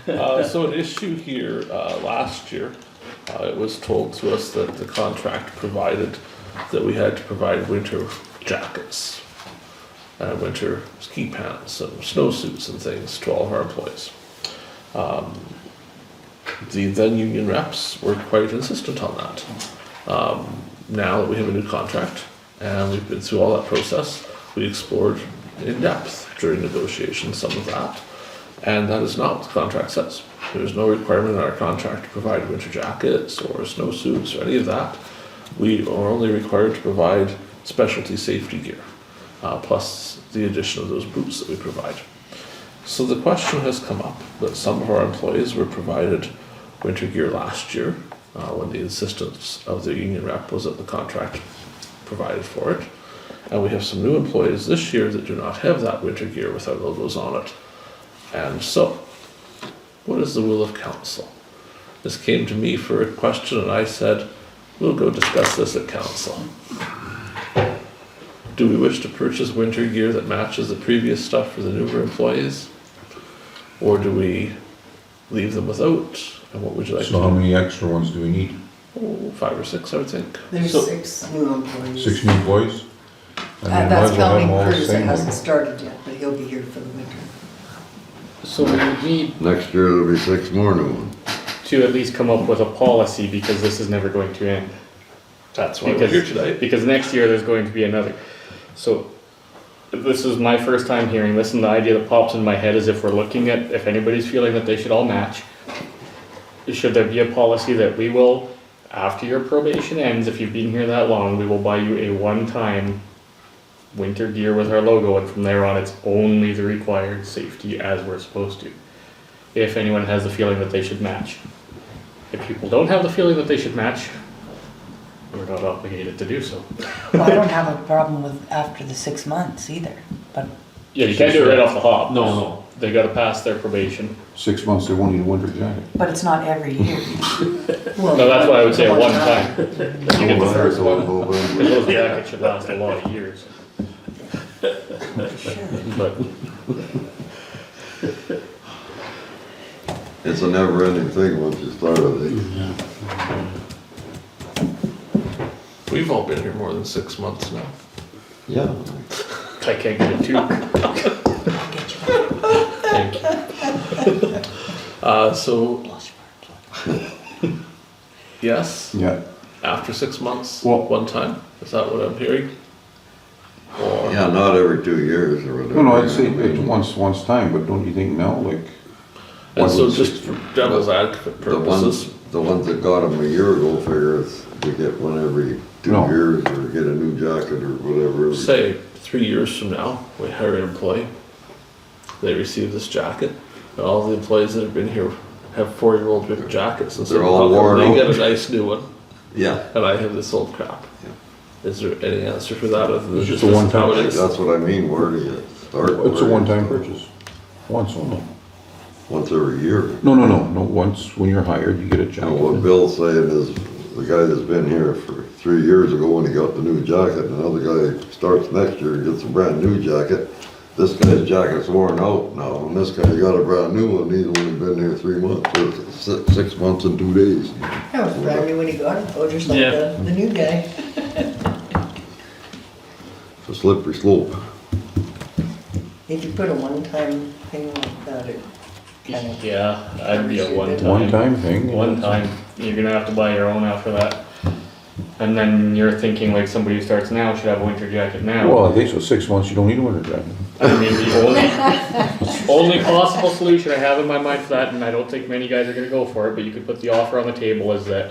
So an issue here, last year, it was told to us that the contract provided that we had to provide winter jackets, winter ski pants and snowsuits and things to all of our employees. The then union reps were quite insistent on that. Now that we have a new contract and we've been through all that process, we explored in depth during negotiations some of that. And that is not what the contract says. There's no requirement in our contract to provide winter jackets or snowsuits or any of that. We are only required to provide specialty safety gear, plus the addition of those boots that we provide. So the question has come up that some of our employees were provided winter gear last year, when the insistence of the union rep was that the contract provided for it. And we have some new employees this year that do not have that winter gear with our logos on it. And so, what is the will of council? This came to me for a question and I said, we'll go discuss this at council. Do we wish to purchase winter gear that matches the previous stuff for the newer employees? Or do we leave them without? And what would you like
So how
to do?
many extra ones do we need?
Oh, 5 or 6, I would think.
There's
So-
6 new employees.
6 new employees? And then might
That's
as well have
counting
them all the
Curtis that
same
hasn't
way.
started yet, but he'll be here for the winter.
So we would need
Next year there'll be 6 more new ones.
to at least come up with a policy because this is never going to end.
That's why we're
Because,
here tonight.
because next year there's going to be another. So this is my first time hearing this, and the idea that pops in my head is if we're looking at, if anybody's feeling that they should all match, should there be a policy that we will, after your probation ends, if you've been here that long, we will buy you a one-time winter gear with our logo, and from there on it's only the required safety as we're supposed to. If anyone has the feeling that they should match. If people don't have the feeling that they should match, we're not obligated to do so.
Well, I don't have a problem with after the 6 months either, but
Yeah, you can't do it right off the hop.
No.
They gotta pass their probation.
6 months, they won't need a winter jacket.
but it's not every year.
No, that's why I would say a one time. You get the
Oh,
first one.
oh, oh,
Because those jackets should last a lot of years. But
It's a never ending thing once you start it.
We've all been here more than 6 months now.
Yeah.
I can't get it too.
I'll get you
Thank you.
So, yes,
Yeah.
after 6 months,
Well-
one time, is that what I'm hearing? Or,
Yeah, not every 2 years or whatever.
No, no, I'd say it's once time, but don't you think now, like?
and so
once in
just for devil's advocate
The
purposes,
ones that got them a year ago figure it's, we get one every 2
No.
years or get a new jacket or whatever.
say 3 years from now, we hire an employee, they receive this jacket, and all the employees that have been here have 4-year-old winter jackets, and so
They're all
how come
worn
they
out.
get a nice new one,
Yeah,
and I have this old crap? Is there any answer for that other than
It's
just
just a
this is how
one-time
it is?
that's what I mean, where do you start?
It's a one-time purchase, once only.
once every year.
No, once when you're hired, you get a
And what
jacket.
Bill's saying is, the guy that's been here for 3 years ago when he got the new jacket, and another guy starts next year and gets a brand new jacket. This guy's jacket's worn out now, and this guy got a brand new one, he's only been here 3 months, or 6 months and 2 days.
That was brand new when he got it, though, just like
Yeah.
the new guy.
It's a slippery slope.
If you put a one-time thing like that, it kind of.
Yeah, I'd be a one-time.
One-time thing.
One time. You're gonna have to buy your own after that. And then you're thinking like somebody who starts now should have a winter jacket now.
Well, I think so, 6 months, you don't need a winter jacket.
I mean, the only possible solution I have in my mind for that, and I don't think many guys are gonna go for it, but you could put the offer on the table, is that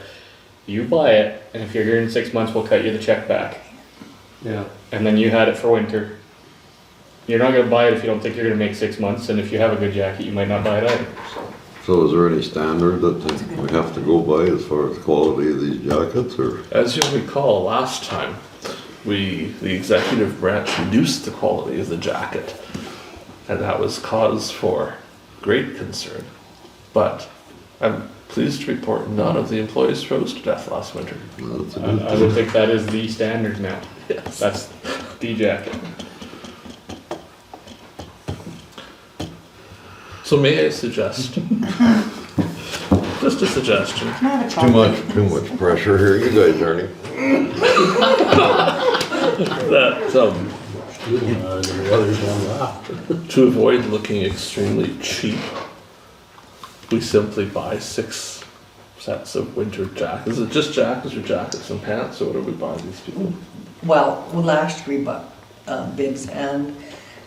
you buy it, and if you're here in 6 months, we'll cut you the check back.
Yeah.
And then you had it for winter. You're not gonna buy it if you don't think you're gonna make 6 months, and if you have a good jacket, you might not buy it either.
So is there any standard that we have to go by as far as the quality of these jackets, or?
As you recall, last time, the executive branch reduced the quality of the jacket, and that was cause for great concern. But I'm pleased to report none of the employees froze to death last winter.
That's a good
I would think that is the standard now.
Yes.
That's the jacket.
So may I suggest, just a suggestion,
Can I have a chocolate?
Too much pressure here, you guys, Ernie.
that to avoid looking extremely cheap, we simply buy 6 sets of winter jackets. Is it just jackets or jackets and pants, or what do we buy these people?
Well, last year we bought bibs and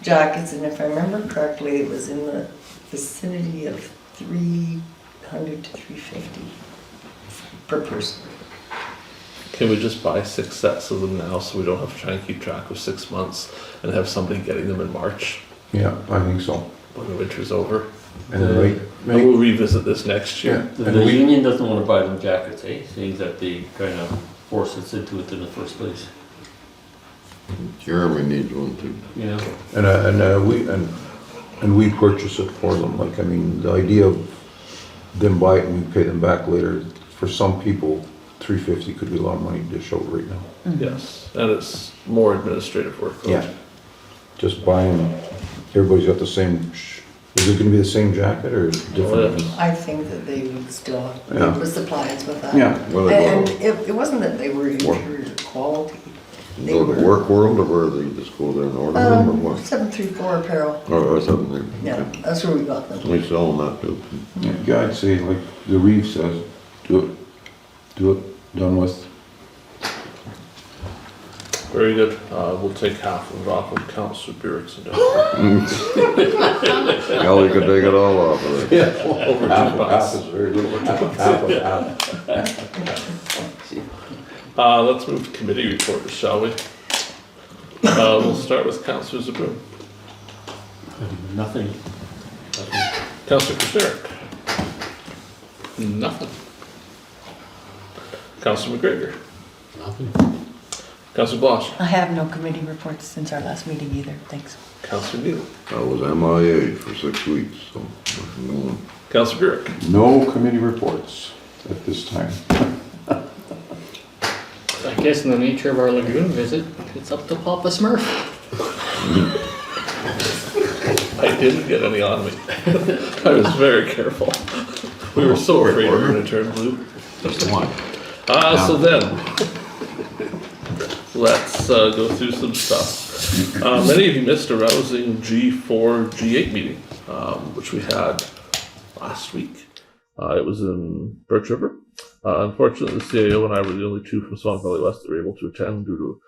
jackets, and if I remember correctly, it was in the vicinity of $300 to $350 per person.
Can we just buy 6 sets of them now so we don't have to try and keep track of 6 months and have somebody getting them in March
Yeah, I think so.
when the winter's over?
And then
And we'll revisit this next year.
The union doesn't wanna buy them jackets, eh? Seeing that they kind of force us into it in the first place.
Jeremy needs one too.
Yeah.
And we purchase it for them, like, I mean, the idea of them buy it and we pay them back later, for some people, $350 could be a lot of money to dish out right now.
Yes, and it's more administrative work.
Yeah. Just buying, everybody's got the same, is it gonna be the same jacket or different?
I think that they would still be
Yeah.
able to supply us with that.
Yeah.
Well, they
And
go
it wasn't that they were inferior quality. They
to
were
Work World, or where they just go there and order them, or what?
734 apparel.
Or something,
Yeah,
okay.
that's where we got them.
We sell them that too.
Yeah, I'd say, like the Reeve says, do it, done with.
Very good. We'll take half of it off of Councillor Burick's and
Hell, you could take it all off of it.
Yeah.
over
Half
$2.
is very little, half of half.
Let's move to committee reports, shall we? We'll start with Councillor Zbirun.
Nothing.
Councillor Kushniryk. Nothing. Councillor McGregor.
Nothing.
Councillor Blosha.
I have no committee reports since our last meeting either, thanks.
Councillor Neely.
I was MIA for 6 weeks, so. no.
Councillor Burick.
No committee reports at this time.
I guess in the nature of our lagoon visit, it's up to Papa Smurf.
I didn't get any on me. I was very careful. We were so afraid we were gonna turn blue.
Just one.
So then, let's go through some stuff. Many of you missed a rousing G4, G8 meeting, which we had last week. It was in Birch River. Unfortunately, the CAO and I were the only two from Swan Valley West that were able to attend due to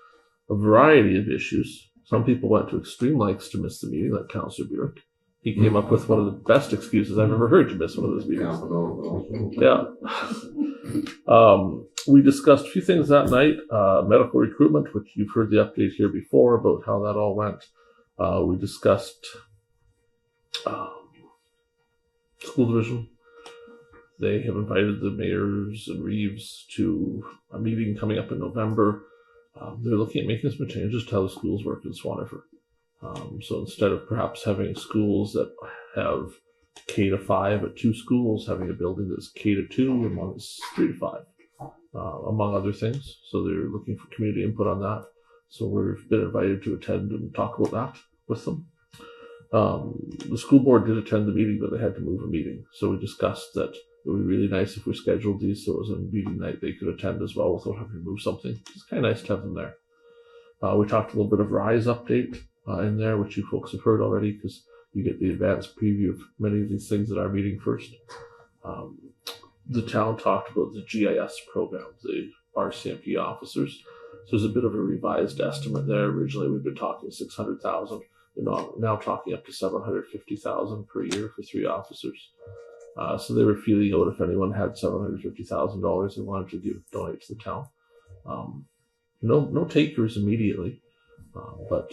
a variety of issues. Some people went to extreme lengths to miss the meeting, like Councillor Burick. He came up with one of the best excuses I've ever heard to miss one of those meetings. Yeah. We discussed a few things that night. Medical recruitment, which you've heard the update here before about how that all went. We discussed school division. They have invited the mayors and Reeves to a meeting coming up in November. They're looking at making some changes to how the schools work in Swan River. So instead of perhaps having schools that have K to 5 at 2 schools, having a building that's K to 2 and one that's 3 to 5, among other things. So they're looking for community input on that. So we've been invited to attend and talk about that with them. The school board did attend the meeting, but they had to move a meeting. So we discussed that it would be really nice if we scheduled these so it was a meeting night they could attend as well without having to move something. It's kind of nice to have them there. We talked a little bit of RISE update in there, which you folks have heard already because you get the advanced preview of many of these things at our meeting first. The town talked about the GIS program, the RCMP officers. So there's a bit of a revised estimate there. Originally, we've been talking 600,000. We're now talking up to 750,000 per year for 3 officers. So they were feeling out if anyone had $750,000 they wanted to donate to the town. No takers immediately, but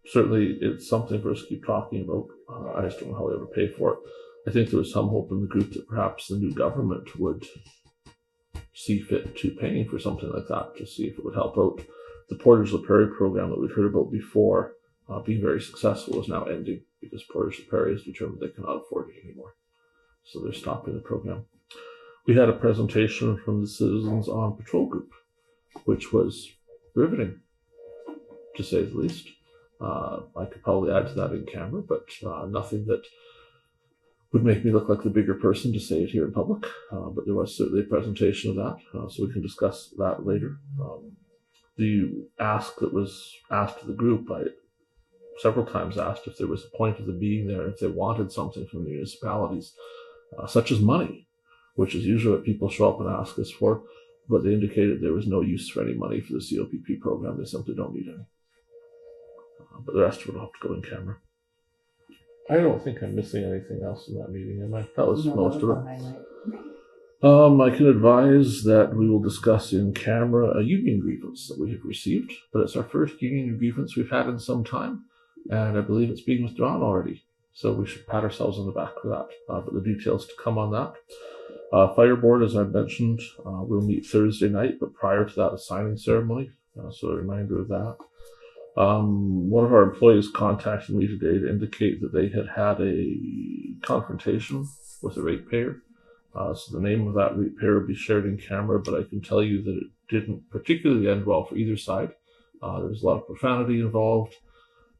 certainly it's something for us to keep talking about. I just don't know how they ever pay for it. I think there was some hope in the group that perhaps the new government would see fit to paying for something like that to see if it would help out. The Portage La Prairie program that we'd heard about before being very successful is now ending because Portage La Prairie has determined they cannot afford it anymore. So they're stopping the program. We had a presentation from the citizens on Patrol Group, which was riveting, to say the least. I could probably add to that in camera, but nothing that would make me look like the bigger person to say it here in public. But there was certainly a presentation of that, so we can discuss that later. The ask that was asked to the group, I several times asked if there was a point of them being there, if they wanted something from the municipalities, such as money, which is usually what people show up and ask us for, but they indicated there was no use for any money for the COPP program. They simply don't need any. But the rest of it will have to go in camera. I don't think I'm missing anything else in that meeting, am I? That was most of it. I can advise that we will discuss in camera a union grievance that we have received, but it's our first union grievance we've had in some time, and I believe it's being withdrawn already. So we should pat ourselves on the back for that. But the details to come on that. Fire board, as I mentioned, will meet Thursday night, but prior to that, a signing ceremony. So a reminder of that. One of our employees contacted me today to indicate that they had a confrontation with a ratepayer. So the name of that ratepayer will be shared in camera, but I can tell you that it didn't particularly end well for either side. There was a lot of profanity involved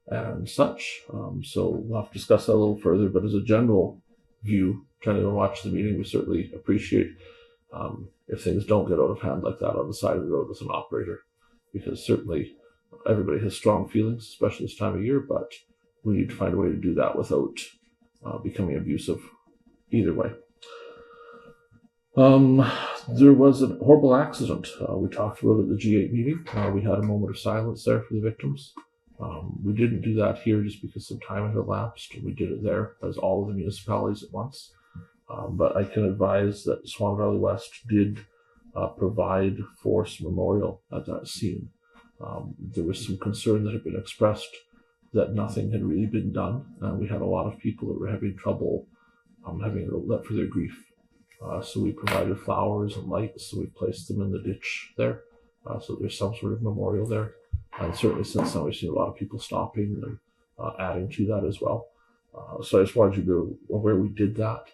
and such. So we'll have to discuss that a little further, but as a general view, trying to watch the meeting, we certainly appreciate if things don't get out of hand like that on the side of the road with an operator, because certainly everybody has strong feelings, especially this time of year, but we need to find a way to do that without becoming abusive either way. There was a horrible accident. We talked about it at the G8 meeting. We had a moment of silence there for the victims. We didn't do that here just because some time had elapsed. We did it there as all of the municipalities at once. But I can advise that Swan Valley West did provide force memorial at that scene. There was some concern that had been expressed that nothing had really been done. We had a lot of people that were having trouble having an outlet for their grief. So we provided flowers and lights, so we placed them in the ditch there. So there's some sort of memorial there. And certainly since then, we've seen a lot of people stopping and adding to that as well. So I just wanted you to be aware we did that.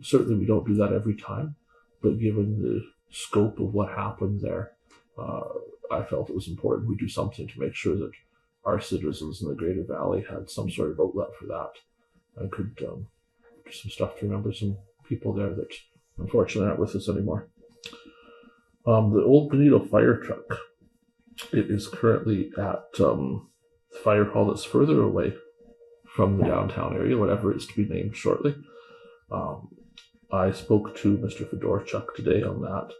Certainly we don't do that every time, but given the scope of what happened there, I felt it was important we do something to make sure that our citizens in the Greater Valley had some sort of outlet for that and could do some stuff to remember some people there that unfortunately aren't with us anymore. The old Bonito fire truck, it is currently at the fire hall that's further away from the downtown area, whatever it's to be named shortly. I spoke to Mr. Fedorchuk today on that.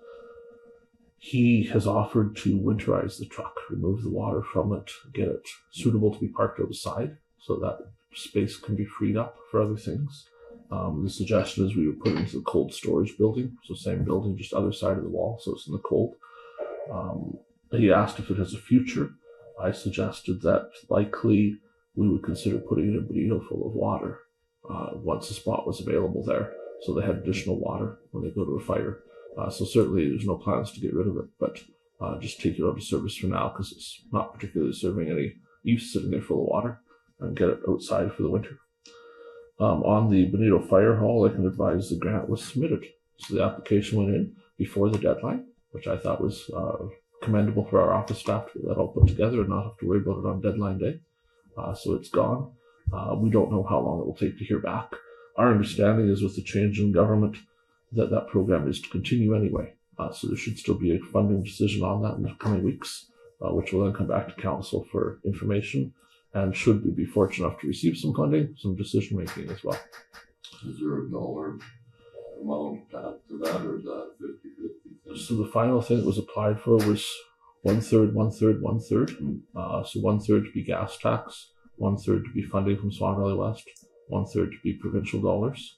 He has offered to winterize the truck, remove the water from it, get it suitable to be parked outside so that space can be freed up for other things. The suggestion is we would put it into the cold storage building, so same building, just other side of the wall, so it's in the cold. He asked if it has a future. I suggested that likely we would consider putting it in Bonito full of water once the spot was available there, so they had additional water when they go to a fire. So certainly there's no plans to get rid of it, but just take it out of service for now because it's not particularly serving any use sitting there full of water, and get it outside for the winter. On the Bonito Fire Hall, I can advise the grant was submitted. So the application went in before the deadline, which I thought was commendable for our office staff to get that all put together and not have to worry about it on deadline day. So it's gone. We don't know how long it will take to hear back. Our understanding is with the change in government that program is to continue anyway. So there should still be a funding decision on that in the coming weeks, which will then come back to council for information. And should we be fortunate enough to receive some funding, some decision making as well.
Is there a dollar amount attached to that, or is that 50-50?
So the final thing that was applied for was 1/3, 1/3, 1/3. So 1/3 to be gas tax, 1/3 to be funding from Swan Valley West, 1/3 to be provincial dollars.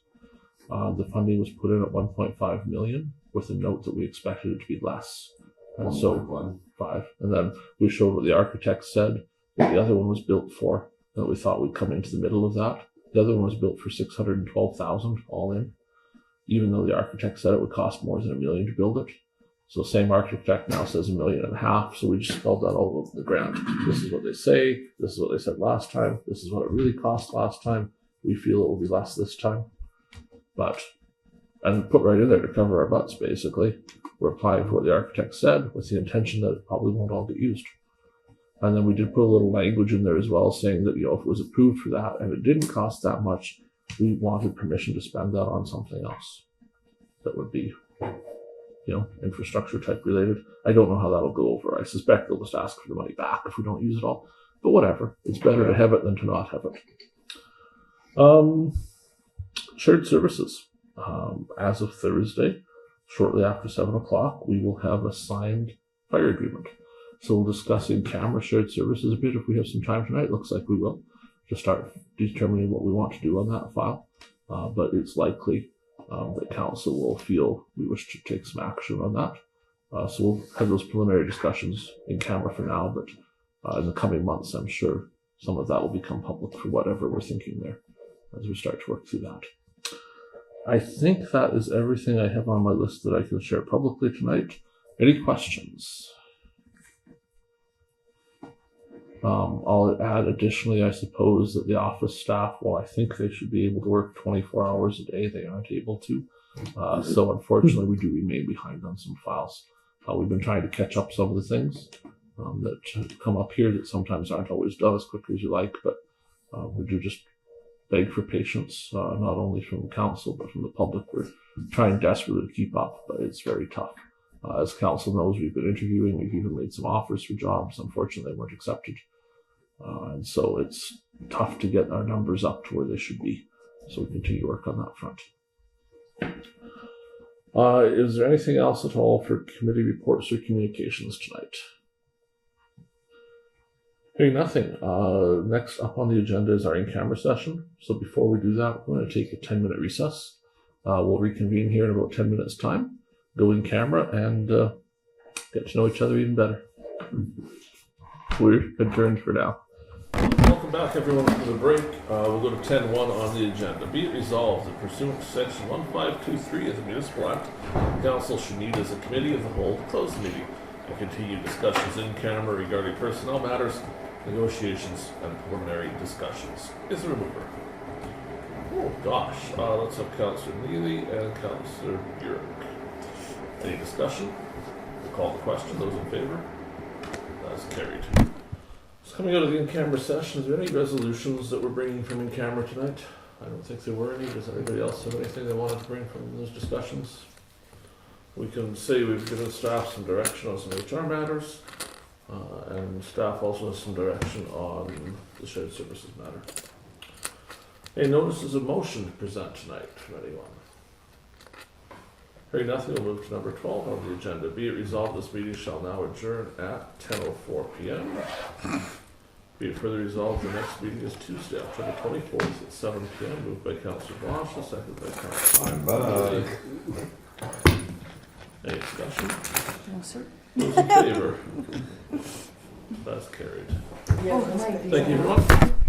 The funding was put in at 1.5 million with a note that we expected it to be less. And so 5. And then we showed what the architect said, what the other one was built for, that we thought would come into the middle of that. The other one was built for 612,000 all in, even though the architect said it would cost more than $1 million to build it. So same architect now says $1.5 million. So we just spelled that all over the grant. This is what they say. This is what they said last time. This is what it really cost last time. We feel it will be less this time. And put right in there to cover our butts, basically. We're applying for what the architect said with the intention that it probably won't all get used. And then we did put a little language in there as well saying that, if it was approved for that and it didn't cost that much, we wanted permission to spend that on something else that would be, infrastructure type related. I don't know how that'll go over. I suspect they'll just ask for the money back if we don't use it all. But whatever. It's better to have it than to not have it. Shared services. As of Thursday, shortly after 7 o'clock, we will have a signed fire agreement. So we'll discuss in camera shared services a bit if we have some time tonight. Looks like we will, to start determining what we want to do on that file. But it's likely that council will feel we wish to take some action on that. So we'll have those preliminary discussions in camera for now, but in the coming months, I'm sure some of that will become public for whatever we're thinking there as we start to work through that. I think that is everything I have on my list that I can share publicly tonight. Any questions? I'll add additionally, I suppose, that the office staff, while I think they should be able to work 24 hours a day, they aren't able to. So unfortunately, we do remain behind on some files. We've been trying to catch up some of the things that come up here that sometimes aren't always done as quickly as you like, but we do just beg for patience, not only from council, but from the public. We're trying desperately to keep up, but it's very tough. As council knows, we've been interviewing, we've even made some offers for jobs. Unfortunately, they weren't accepted. And so it's tough to get our numbers up to where they should be. So we continue to work on that front. Is there anything else at all for committee reports or communications tonight? Hearing nothing. Next up on the agenda is our in-camera session. So before we do that, we're going to take a 10-minute recess. We'll reconvene here in about 10 minutes' time, go in camera, and get to know each other even better. We're adjourned for now. Welcome back, everyone, to the break. We'll go to 10.1 on the agenda. Be it resolved that pursuant to section 1523 of the Municipal Act, the council should meet as a committee of the whole to close the meeting and continue discussions in camera regarding personnel matters, negotiations, and preliminary discussions. Is there a mover? Oh gosh, let's have Councillor Neely and Councillor Burick. Any discussion? We'll call the question. Those in favor? That's carried. So coming out of the in-camera session, is there any resolutions that we're bringing from in-camera tonight? I don't think there were any. Does anybody else have anything they wanted to bring from those discussions? We can say we've given staff some direction on some HR matters, and staff also has some direction on the shared services matter. Any notices of motion to present tonight from anyone? Hearing nothing, we'll move to number 12 on the agenda. Be it resolved, this meeting shall now adjourn at 10:04 p.m. Be it further resolved, the next meeting is Tuesday, October 24th at 7 p.m. Moved by Councillor Blosha, seconded by Councillor
Bye.
Any discussion?
No, sir.
Those in favor? That's carried.
Yeah,
Oh, right.
Thank you, everyone.